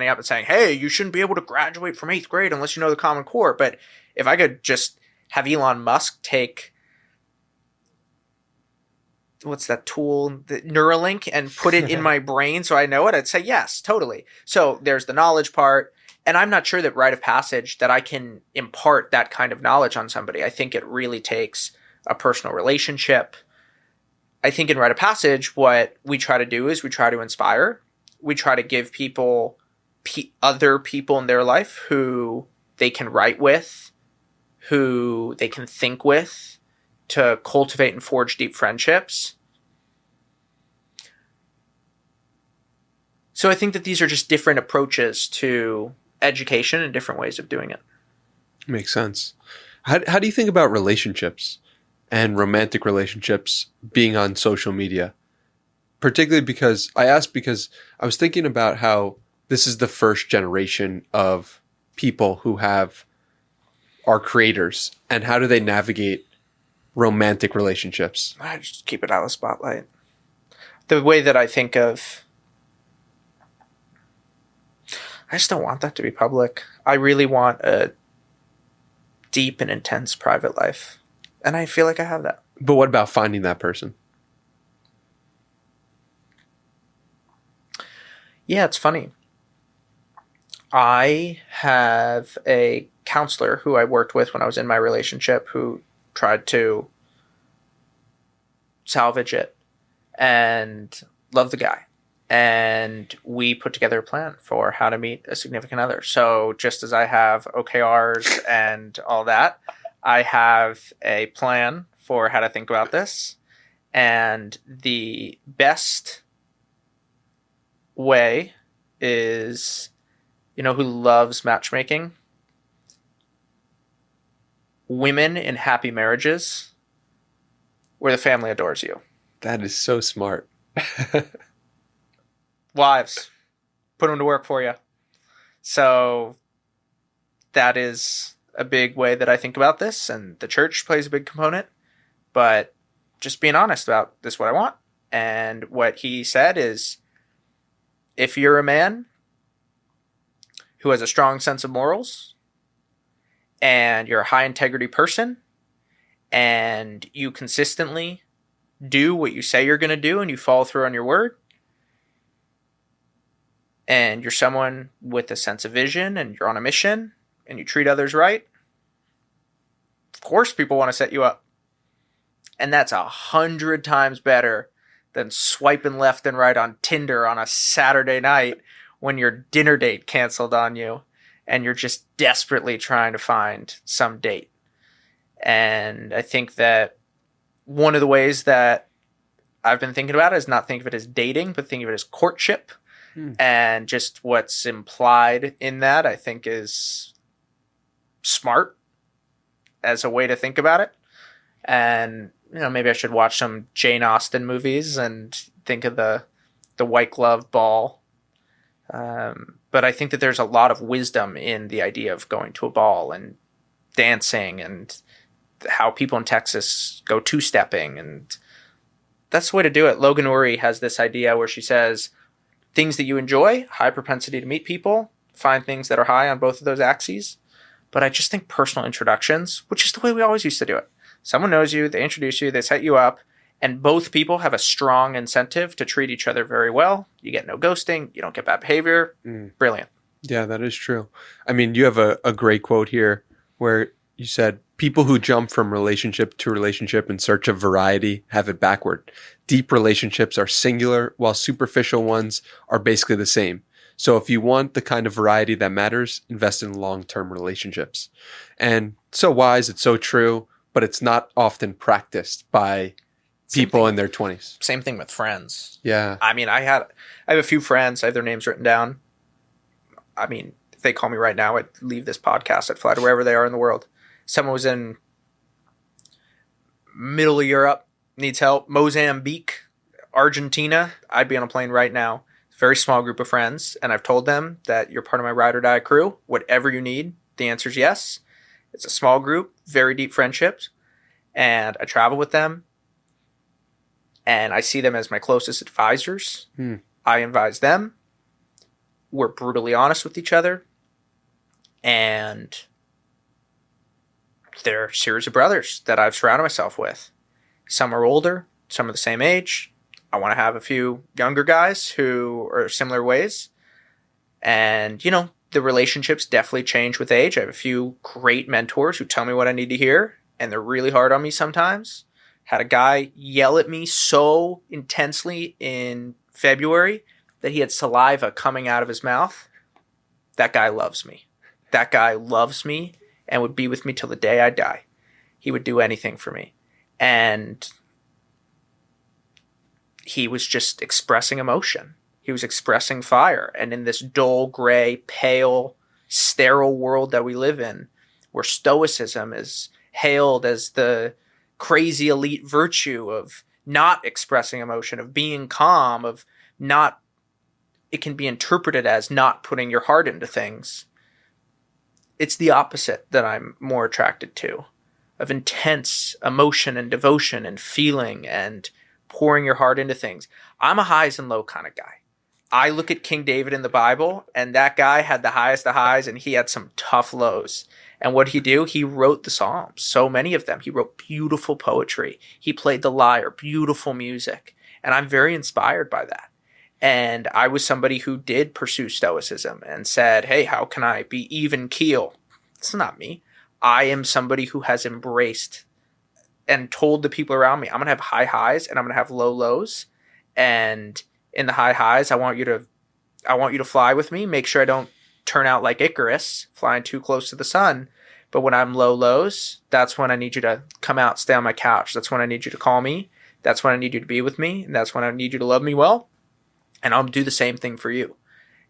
up and saying, hey, you shouldn't be able to graduate from 8th grade unless you know the Common Core. But if I could just have Elon Musk take, what's that tool, the Neuralink, and put it in my brain so I know it, I'd say yes, totally. So there's the knowledge part. And I'm not sure that rite of passage that I can impart that kind of knowledge on somebody. I think it really takes a personal relationship. I think in rite of passage, what we try to do is we try to inspire. We try to give people other people in their life who they can write with, who they can think with, to cultivate and forge deep friendships. So I think that these are just different approaches to education and different ways of doing it. Makes sense. How do you think about relationships and romantic relationships being on social media? Particularly because I was thinking about how this is the first generation of people who are creators, and how do they navigate romantic relationships? I just keep it out of the spotlight. The way that I think of, I just don't want that to be public. I really want a deep and intense private life. And I feel like I have that. But what about finding that person? Yeah, it's funny. I have a counselor who I worked with when I was in my relationship who tried to salvage it, and love the guy. And we put together a plan for how to meet a significant other. So just as I have OKRs and all that, I have a plan for how to think about this. And the best way is, who loves matchmaking? Women in happy marriages where the family adores you. That is so smart. Wives, put them to work for you. So that is a big way that I think about this, and the church plays a big component. But just being honest about this is what I want. And what he said is, if you're a man who has a strong sense of morals, and you're a high integrity person, and you consistently do what you say you're going to do, and you follow through on your word, and you're someone with a sense of vision, and you're on a mission, and you treat others right, of course people want to set you up. And that's 100 times better than swiping left and right on Tinder on a Saturday night when your dinner date canceled on you and you're just desperately trying to find some date. And I think that one of the ways that I've been thinking about it is not think of it as dating, but think of it as courtship. And just what's implied in that, I think, is smart as a way to think about it. And, maybe I should watch some Jane Austen movies and think of the white glove ball. But I think that there's a lot of wisdom in the idea of going to a ball and dancing, and how people in Texas go two-stepping. And that's the way to do it. Logan Uri has this idea where she says, things that you enjoy, high propensity to meet people, find things that are high on both of those axes. But I just think personal introductions, which is the way we always used to do it. Someone knows you, they introduce you, they set you up, and both people have a strong incentive to treat each other very well. You get no ghosting, you don't get bad behavior. Brilliant. Yeah, that is true. I mean, you have a great quote here where you said, people who jump from relationship to relationship in search of variety have it backward. Deep relationships are singular, while superficial ones are basically the same. So if you want the kind of variety that matters, invest in long-term relationships. And so wise, it's so true, but it's not often practiced by people in their 20s. Same thing with friends. Yeah. I mean, I have a few friends. I have their names written down. I mean, if they call me right now, I'd leave this podcast. I'd fly to wherever they are in the world. Someone was in middle of Europe, needs help. Mozambique, Argentina. I'd be on a plane right now. Very small group of friends. And I've told them that you're part of my ride or die crew. Whatever you need, the answer is yes. It's a small group, very deep friendships. And I travel with them. And I see them as my closest advisors. I advise them. We're brutally honest with each other. And they're a series of brothers that I've surrounded myself with. Some are older, some are the same age. I want to have a few younger guys who are similar ways. And, you know, the relationships definitely change with age. I have a few great mentors who tell me what I need to hear. And they're really hard on me sometimes. Had a guy yell at me so intensely in February that he had saliva coming out of his mouth. That guy loves me. That guy loves me and would be with me till the day I die. He would do anything for me. And he was just expressing emotion. He was expressing fire. And in this dull, gray, pale, sterile world that we live in, where stoicism is hailed as the crazy elite virtue of not expressing emotion, of being calm, of not, it can be interpreted as not putting your heart into things. It's the opposite that I'm more attracted to, of intense emotion and devotion and feeling and pouring your heart into things. I'm a highs and low kind of guy. I look at King David in the Bible, and that guy had the highest of highs, and he had some tough lows. And what did he do? He wrote the Psalms, so many of them. He wrote beautiful poetry. He played the lyre, beautiful music. And I'm very inspired by that. And I was somebody who did pursue stoicism and said, hey, how can I be even keel? It's not me. I am somebody who has embraced and told the people around me, I'm going to have high highs and I'm going to have low lows. And in the high highs, I want you to fly with me. Make sure I don't turn out like Icarus, flying too close to the sun. But when I'm low lows, that's when I need you to come out, stay on my couch. That's when I need you to call me. That's when I need you to be with me. And that's when I need you to love me well. And I'll do the same thing for you.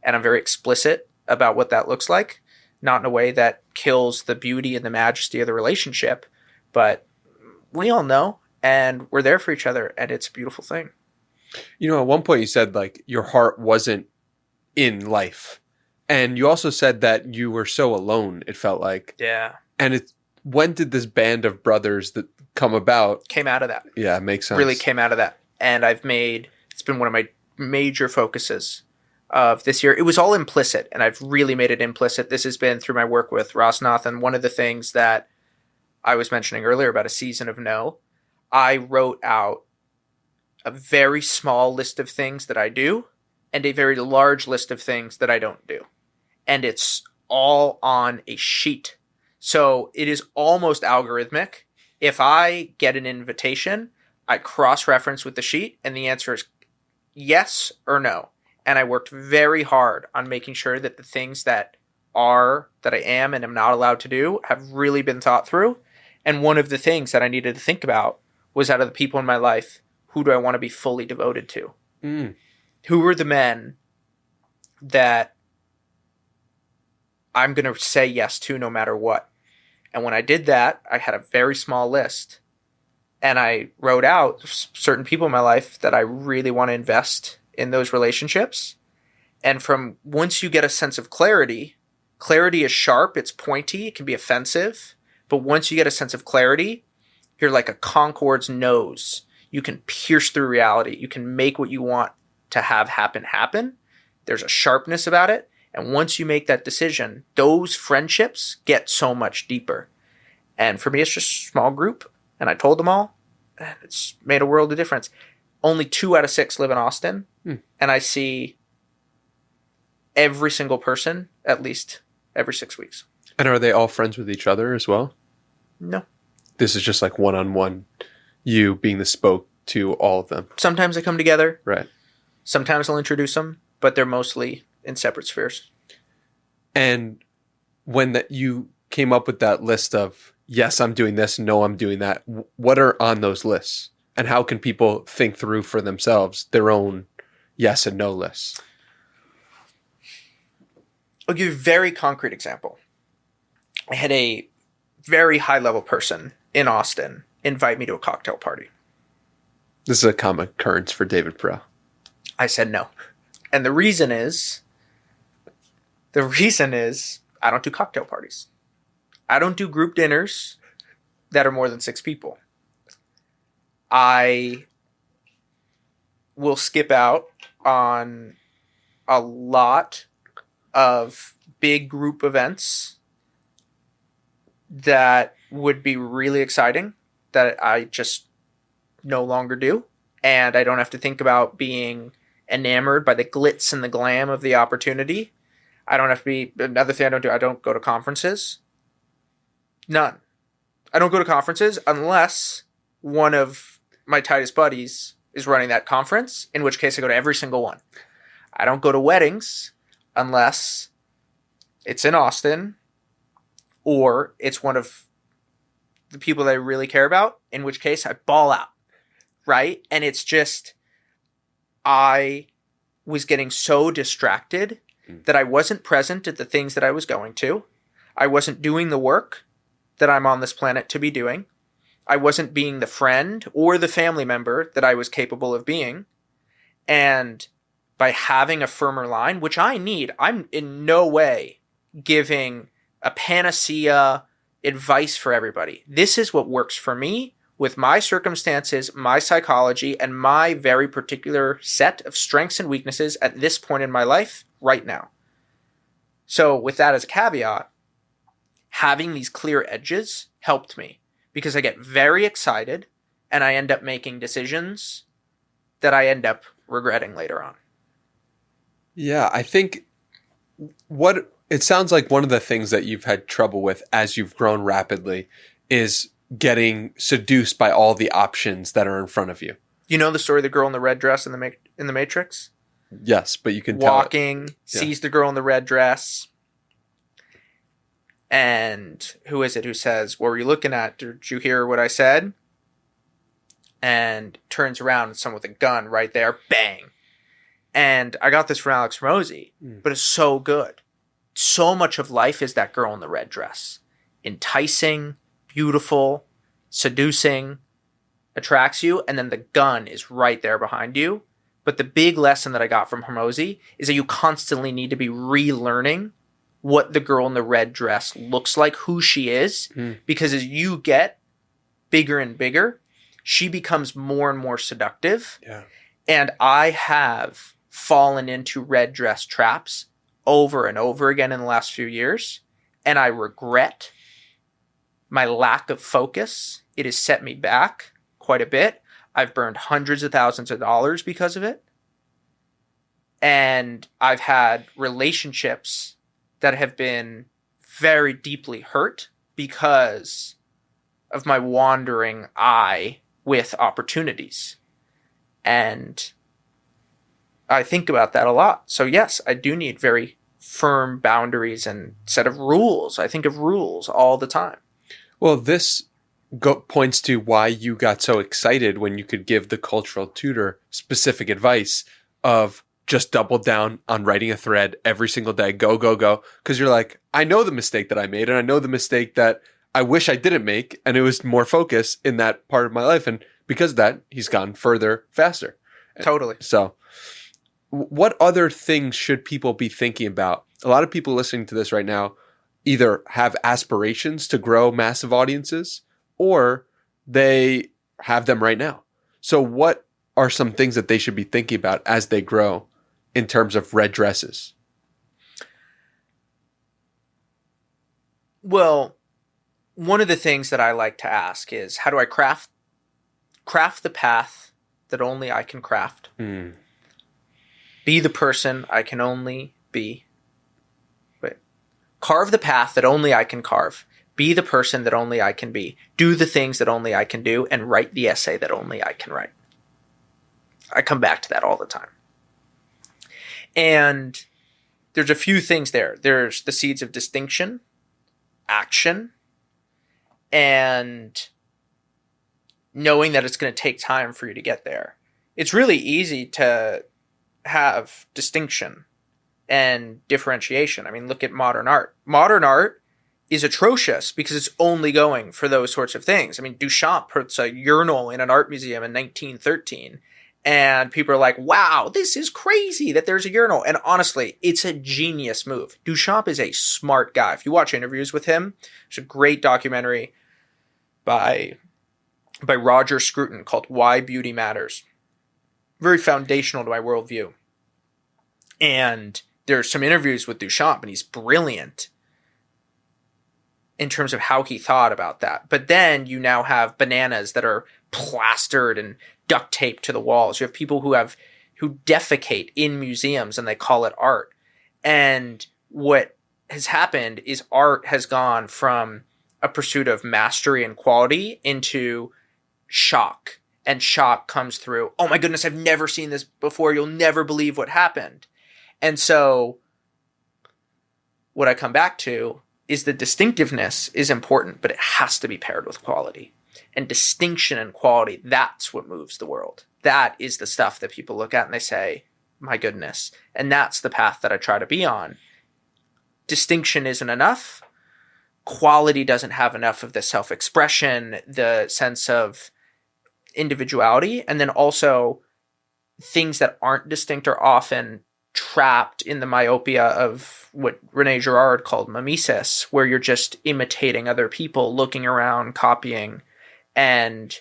And I'm very explicit about what that looks like. Not in a way that kills the beauty and the majesty of the relationship. But we all know. And we're there for each other. And it's a beautiful thing. You know, at one point you said like your heart wasn't in life. And you also said that you were so alone, it felt like. Yeah. And when did this band of brothers that come about? Came out of that. Yeah, it makes sense. Really came out of that. And it's been one of my major focuses of this year. It was all implicit, and I've really made it implicit. This has been through my work with Rosnath, and one of the things that I was mentioning earlier about a season of no, I wrote out a very small list of things that I do and a very large list of things that I don't do. And it's all on a sheet. So it is almost algorithmic. If I get an invitation, I cross-reference with the sheet, and the answer is yes or no. And I worked very hard on making sure that the things that I am and am not allowed to do have really been thought through. And one of the things that I needed to think about was, out of the people in my life, who do I want to be fully devoted to? Who are the men that I'm going to say yes to no matter what? And when I did that, I had a very small list. And I wrote out certain people in my life that I really want to invest in those relationships. And from once you get a sense of clarity is sharp, it's pointy, it can be offensive. But once you get a sense of clarity, you're like a Concorde's nose. You can pierce through reality. You can make what you want to have happen. There's a sharpness about it. And once you make that decision, those friendships get so much deeper. And for me, it's just a small group. And I told them all, and it's made a world of difference. Only 2 out of 6 live in Austin. And I see every single person at least every 6 weeks. And are they all friends with each other as well? No. This is just like one-on-one, you being the spoke to all of them. Sometimes they come together. Right. Sometimes I'll introduce them, but they're mostly in separate spheres. And when you came up with that list of, yes, I'm doing this, no, I'm doing that, what are on those lists? And how can people think through for themselves their own yes and no lists? I'll give you a very concrete example. I had a very high-level person in Austin invite me to a cocktail party. This is a common occurrence for David Perell. I said no. And the reason is I don't do cocktail parties. I don't do group dinners that are more than 6 people. I will skip out on a lot of big group events that would be really exciting that I just no longer do. And I don't have to think about being enamored by the glitz and the glam of the opportunity. I don't have to be, another thing I don't go to conferences. None. I don't go to conferences unless one of my tightest buddies is running that conference, in which case I go to every single one. I don't go to weddings unless it's in Austin or it's one of the people that I really care about, in which case I ball out, right? And it's just, I was getting so distracted that I wasn't present at the things that I was going to. I wasn't doing the work that I'm on this planet to be doing. I wasn't being the friend or the family member that I was capable of being. And by having a firmer line, which I need, I'm in no way giving a panacea advice for everybody. This is what works for me with my circumstances, my psychology, and my very particular set of strengths and weaknesses at this point in my life right now. So with that as a caveat, having these clear edges helped me because I get very excited and I end up making decisions that I end up regretting later on. Yeah, I think what it sounds like one of the things that you've had trouble with as you've grown rapidly is getting seduced by all the options that are in front of you. You know the story of the girl in the red dress in the Matrix? Yes, but you can walking, sees the girl in the red dress. And who is it who says, "What were you looking at? Did you hear what I said?" And turns around and someone with a gun right there. Bang. And I got this from Alex Ramosi, but it's so good. So much of life is that girl in the red dress. Enticing, beautiful, seducing, attracts you, and then the gun is right there behind you. But the big lesson that I got from Ramosi is that you constantly need to be relearning what the girl in the red dress looks like, who she is, because as you get bigger and bigger, she becomes more and more seductive. Yeah. And I have fallen into red dress traps over and over again in the last few years, and I regret my lack of focus. It has set me back quite a bit. I've burned hundreds of thousands of dollars because of it. And I've had relationships that have been very deeply hurt because of my wandering eye with opportunities. And I think about that a lot. So yes, I do need very firm boundaries and set of rules. I think of rules all the time. Well, this points to why you got so excited when you could give the cultural tutor specific advice of just double down on writing a thread every single day. Go, go, go. Because you're like, I know the mistake that I made, and I know the mistake that I wish I didn't make, and it was more focus in that part of my life. And because of that, he's gone further, faster. Totally. So what other things should people be thinking about? A lot of people listening to this right now either have aspirations to grow massive audiences or they have them right now. So what are some things that they should be thinking about as they grow in terms of red dresses? Well, one of the things that I like to ask is, how do I craft the path that only I can craft? Be the person I can only be. Carve the path that only I can carve. Be the person that only I can be. Do the things that only I can do, and write the essay that only I can write. I come back to that all the time. And there's a few things there. There's the seeds of distinction, action, and knowing that it's going to take time for you to get there. It's really easy to have distinction and differentiation. I mean, look at modern art. Modern art is atrocious because it's only going for those sorts of things. I mean, Duchamp puts a urinal in an art museum in 1913, and people are like, wow, this is crazy that there's a urinal. And honestly, it's a genius move. Duchamp is a smart guy. If you watch interviews with him, there's a great documentary by Roger Scruton called Why Beauty Matters. Very foundational to my worldview. And there's some interviews with Duchamp, and he's brilliant in terms of how he thought about that. But then you now have bananas that are plastered and duct taped to the walls. You have people who defecate in museums and they call it art. And what has happened is art has gone from a pursuit of mastery and quality into shock. And shock comes through, oh my goodness, I've never seen this before. You'll never believe what happened. And so what I come back to is the distinctiveness is important, but it has to be paired with quality. And distinction and quality, that's what moves the world. That is the stuff that people look at and they say, my goodness. And that's the path that I try to be on. Distinction isn't enough. Quality doesn't have enough of the self-expression, the sense of individuality. And then also things that aren't distinct are often trapped in the myopia of what Rene Girard called mimesis, where you're just imitating other people, looking around, copying. And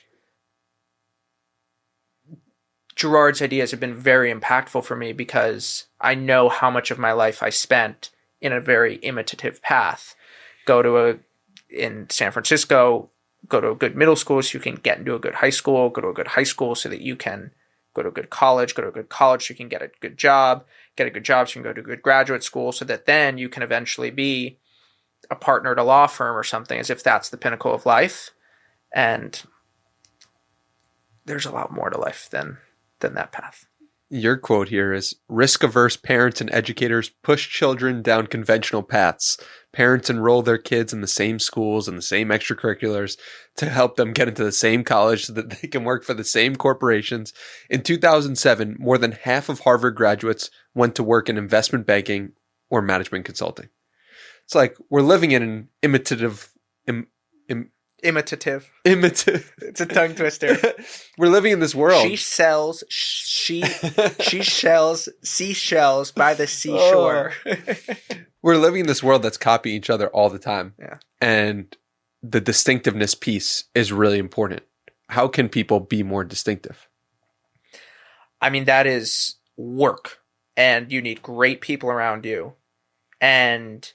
Girard's ideas have been very impactful for me because I know how much of my life I spent in a very imitative path. In San Francisco, go to a good middle school so you can get into a good high school, go to a good high school so that you can go to a good college so you can get a good job so you can go to a good graduate school so that then you can eventually be a partner at a law firm or something, as if that's the pinnacle of life. And there's a lot more to life than that path. Your quote here is, risk-averse parents and educators push children down conventional paths. Parents enroll their kids in the same schools and the same extracurriculars to help them get into the same college so that they can work for the same corporations. In 2007, more than half of Harvard graduates went to work in investment banking or management consulting. It's like we're living in an imitative. It's a tongue twister. We're living in this world. She sells seashells by the seashore. We're living in this world that's copying each other all the time. Yeah. And the distinctiveness piece is really important. How can people be more distinctive? I mean, that is work. And you need great people around you. And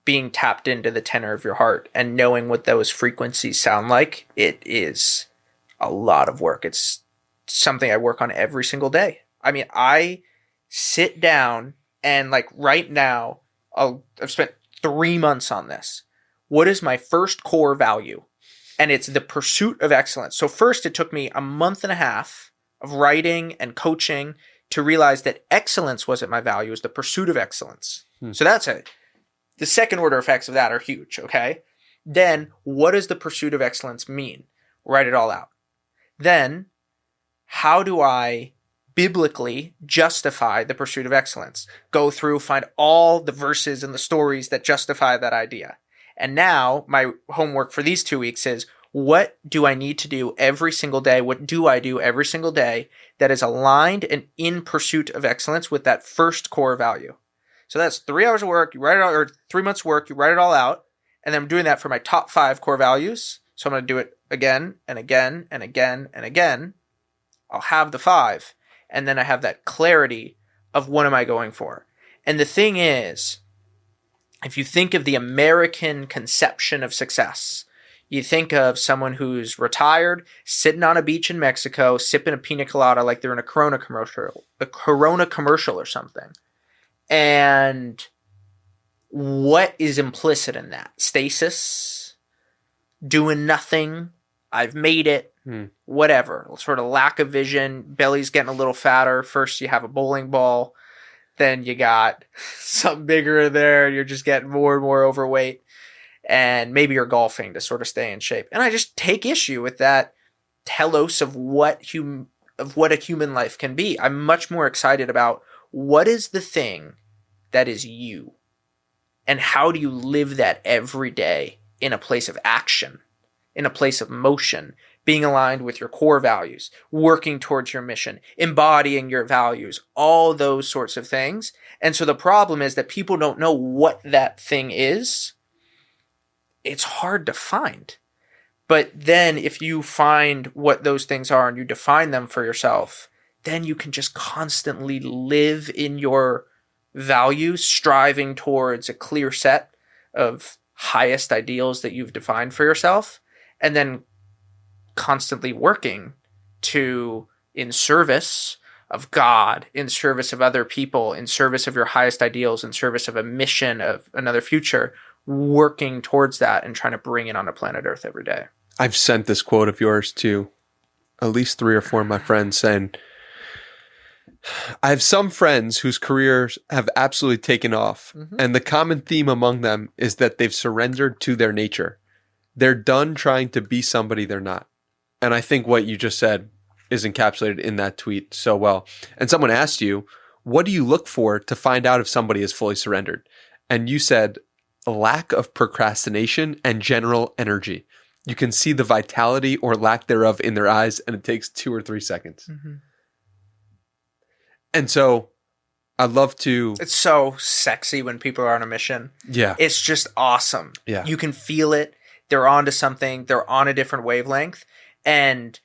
being tapped into the tenor of your heart and knowing what those frequencies sound like, it is a lot of work. It's something I work on every single day. I mean, I sit down and like right now, I've spent 3 months on this. What is my first core value? And it's the pursuit of excellence. So first it took me a month and a half of writing and coaching to realize that excellence wasn't my value, it was the pursuit of excellence. So that's it. The second order effects of that are huge, okay? Then, what does the pursuit of excellence mean? Write it all out. Then, how do I biblically justify the pursuit of excellence? Go through, find all the verses and the stories that justify that idea. And now, my homework for these 2 weeks is, what do I need to do every single day? What do I do every single day that is aligned and in pursuit of excellence with that first core value? So that's 3 hours of work, you write it out, or 3 months work, you write it all out. And then I'm doing that for my top 5 core values. So I'm going to do it again and again and again and again. I'll have the 5. And then I have that clarity of what am I going for. And the thing is, if you think of the American conception of success, you think of someone who's retired, sitting on a beach in Mexico, sipping a pina colada like they're in a Corona commercial or something. And what is implicit in that? Stasis, doing nothing, I've made it, whatever. Sort of lack of vision, belly's getting a little fatter. First you have a bowling ball, then you got something bigger in there, and you're just getting more and more overweight, and maybe you're golfing to sort of stay in shape. And I just take issue with that telos of what a human life can be. I'm much more excited about what is the thing that is you, and how do you live that every day in a place of action, in a place of motion, being aligned with your core values, working towards your mission, embodying your values, all those sorts of things. And so the problem is that people don't know what that thing is. It's hard to find. But then if you find what those things are and you define them for yourself, then you can just constantly live in your values, striving towards a clear set of highest ideals that you've defined for yourself, and then constantly working in service of God, in service of other people, in service of your highest ideals, in service of a mission of another future, working towards that and trying to bring it onto planet Earth every day. I've sent this quote of yours to at least 3 or 4 of my friends, saying, I have some friends whose careers have absolutely taken off, and the common theme among them is that they've surrendered to their nature. They're done trying to be somebody they're not. And I think what you just said is encapsulated in that tweet so well. And someone asked you, what do you look for to find out if somebody is fully surrendered? And you said, a lack of procrastination and general energy. You can see the vitality or lack thereof in their eyes, and it takes 2 or 3 seconds. Mm-hmm. And so I'd love to... It's so sexy when people are on a mission. Yeah. It's just awesome. Yeah. You can feel it. They're onto something. They're on a different wavelength. And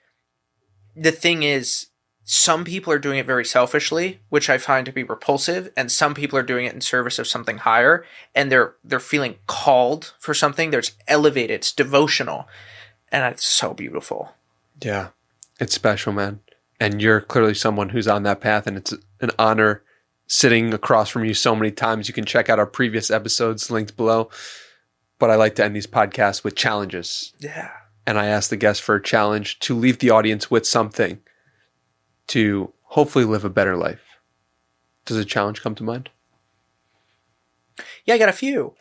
the thing is, some people are doing it very selfishly, which I find to be repulsive, and some people are doing it in service of something higher, and they're feeling called for something. There's elevated, it's devotional, and it's so beautiful. Yeah, it's special, man. And you're clearly someone who's on that path, and it's an honor sitting across from you so many times. You can check out our previous episodes linked below. But I like to end these podcasts with challenges. Yeah. And I ask the guests for a challenge to leave the audience with something to hopefully live a better life. Does a challenge come to mind? Yeah, I got a few.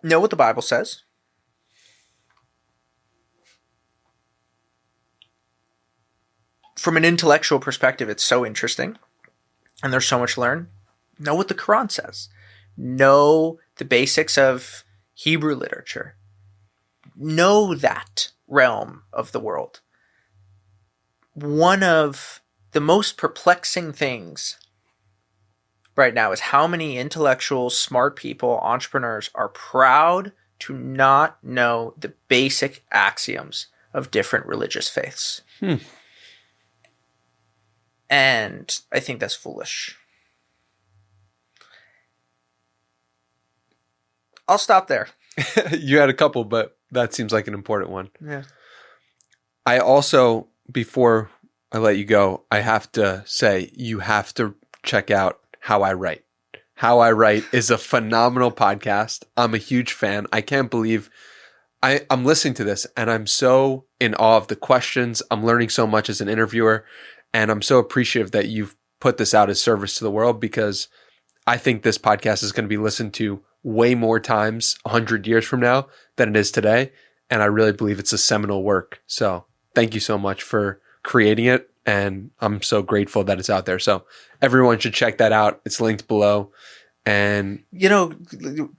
Know what the Bible says. From an intellectual perspective, it's so interesting. And there's so much to learn. Know what the Quran says. Know the basics of Hebrew literature. Know that realm of the world. One of the most perplexing things right now is how many intellectual, smart people, entrepreneurs are proud to not know the basic axioms of different religious faiths. And I think that's foolish. I'll stop there. You had a couple, but that seems like an important one. Yeah. I also, before I let you go, I have to say you have to check out How I Write. How I Write is a phenomenal podcast. I'm a huge fan. I can't believe I'm listening to this, and I'm so in awe of the questions. I'm learning so much as an interviewer, and I'm so appreciative that you've put this out as service to the world, because I think this podcast is going to be listened to way more times 100 years from now than it is today. And I really believe it's a seminal work. So thank you so much for creating it. And I'm so grateful that it's out there. So everyone should check that out. It's linked below. And can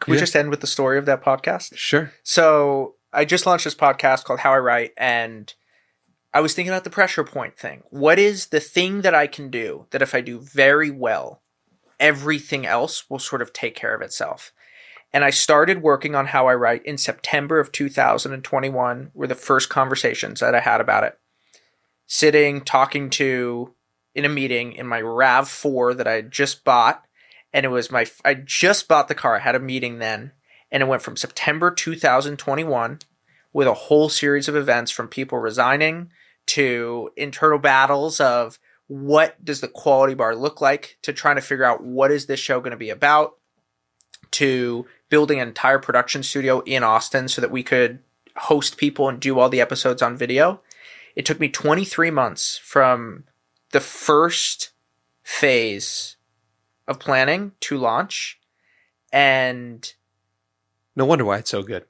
we just end with the story of that podcast? Sure. So I just launched this podcast called How I Write, and I was thinking about the pressure point thing. What is the thing that I can do that if I do very well, everything else will sort of take care of itself? And I started working on How I Write in September of 2021 were the first conversations that I had about it. Sitting, talking to, in a meeting in my RAV4 that I had just bought. And it was I just bought the car. I had a meeting then. And it went from September 2021 with a whole series of events, from people resigning to internal battles of what does the quality bar look like, to trying to figure out what is this show going to be about, to building an entire production studio in Austin so that we could host people and do all the episodes on video. It took me 23 months from the first phase of planning to launch. And No wonder why it's so good.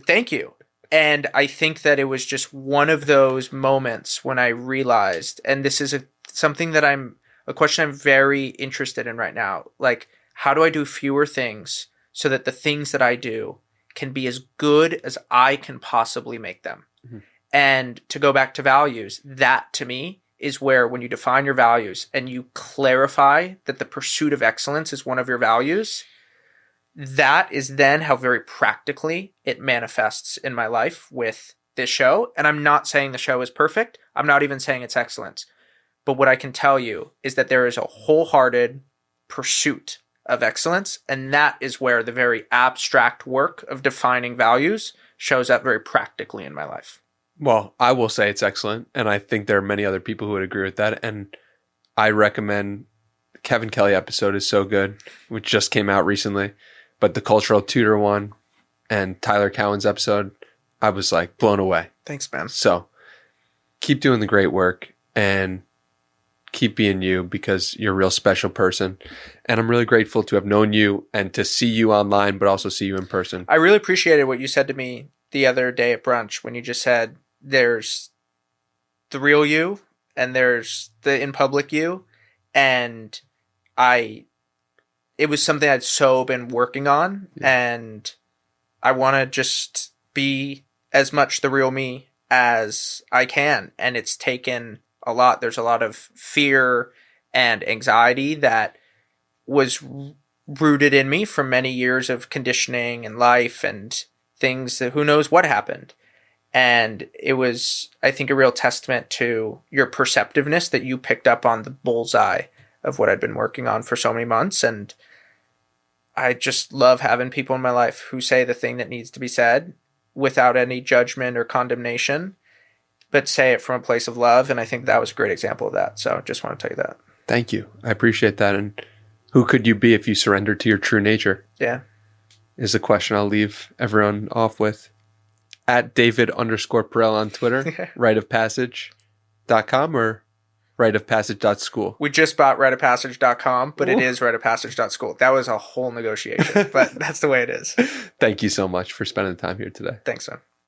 thank you. And I think that it was just one of those moments when I realized, and this is something that a question I'm very interested in right now. Like, how do I do fewer things so that the things that I do can be as good as I can possibly make them? Mm-hmm. And to go back to values, that to me is where, when you define your values and you clarify that the pursuit of excellence is one of your values, that is then how very practically it manifests in my life with this show. And I'm not saying the show is perfect. I'm not even saying it's excellence. But what I can tell you is that there is a wholehearted pursuit of excellence. And that is where the very abstract work of defining values shows up very practically in my life. Well, I will say it's excellent. And I think there are many other people who would agree with that. And I recommend Kevin Kelly episode is so good, which just came out recently. But the cultural tutor one and Tyler Cowan's episode, I was like blown away. Thanks, man. So keep doing the great work and keep being you, because you're a real special person. And I'm really grateful to have known you and to see you online, but also see you in person. I really appreciated what you said to me the other day at brunch when you just said there's the real you and there's the in public you. And it was something I'd so been working on. Yeah. And I want to just be as much the real me as I can. And it's taken a lot. There's a lot of fear and anxiety that was rooted in me from many years of conditioning and life and things that who knows what happened. And it was, I think, a real testament to your perceptiveness that you picked up on the bullseye of what I'd been working on for so many months. And I just love having people in my life who say the thing that needs to be said without any judgment or condemnation, but say it from a place of love. And I think that was a great example of that. So just want to tell you that. Thank you. I appreciate that. And who could you be if you surrendered to your true nature? Yeah. Is the question I'll leave everyone off with. At David_Perell on Twitter, riteofpassage.com or riteofpassage.school. We just bought riteofpassage.com, but it is riteofpassage.school. That was a whole negotiation, but that's the way it is. Thank you so much for spending the time here today. Thanks, man.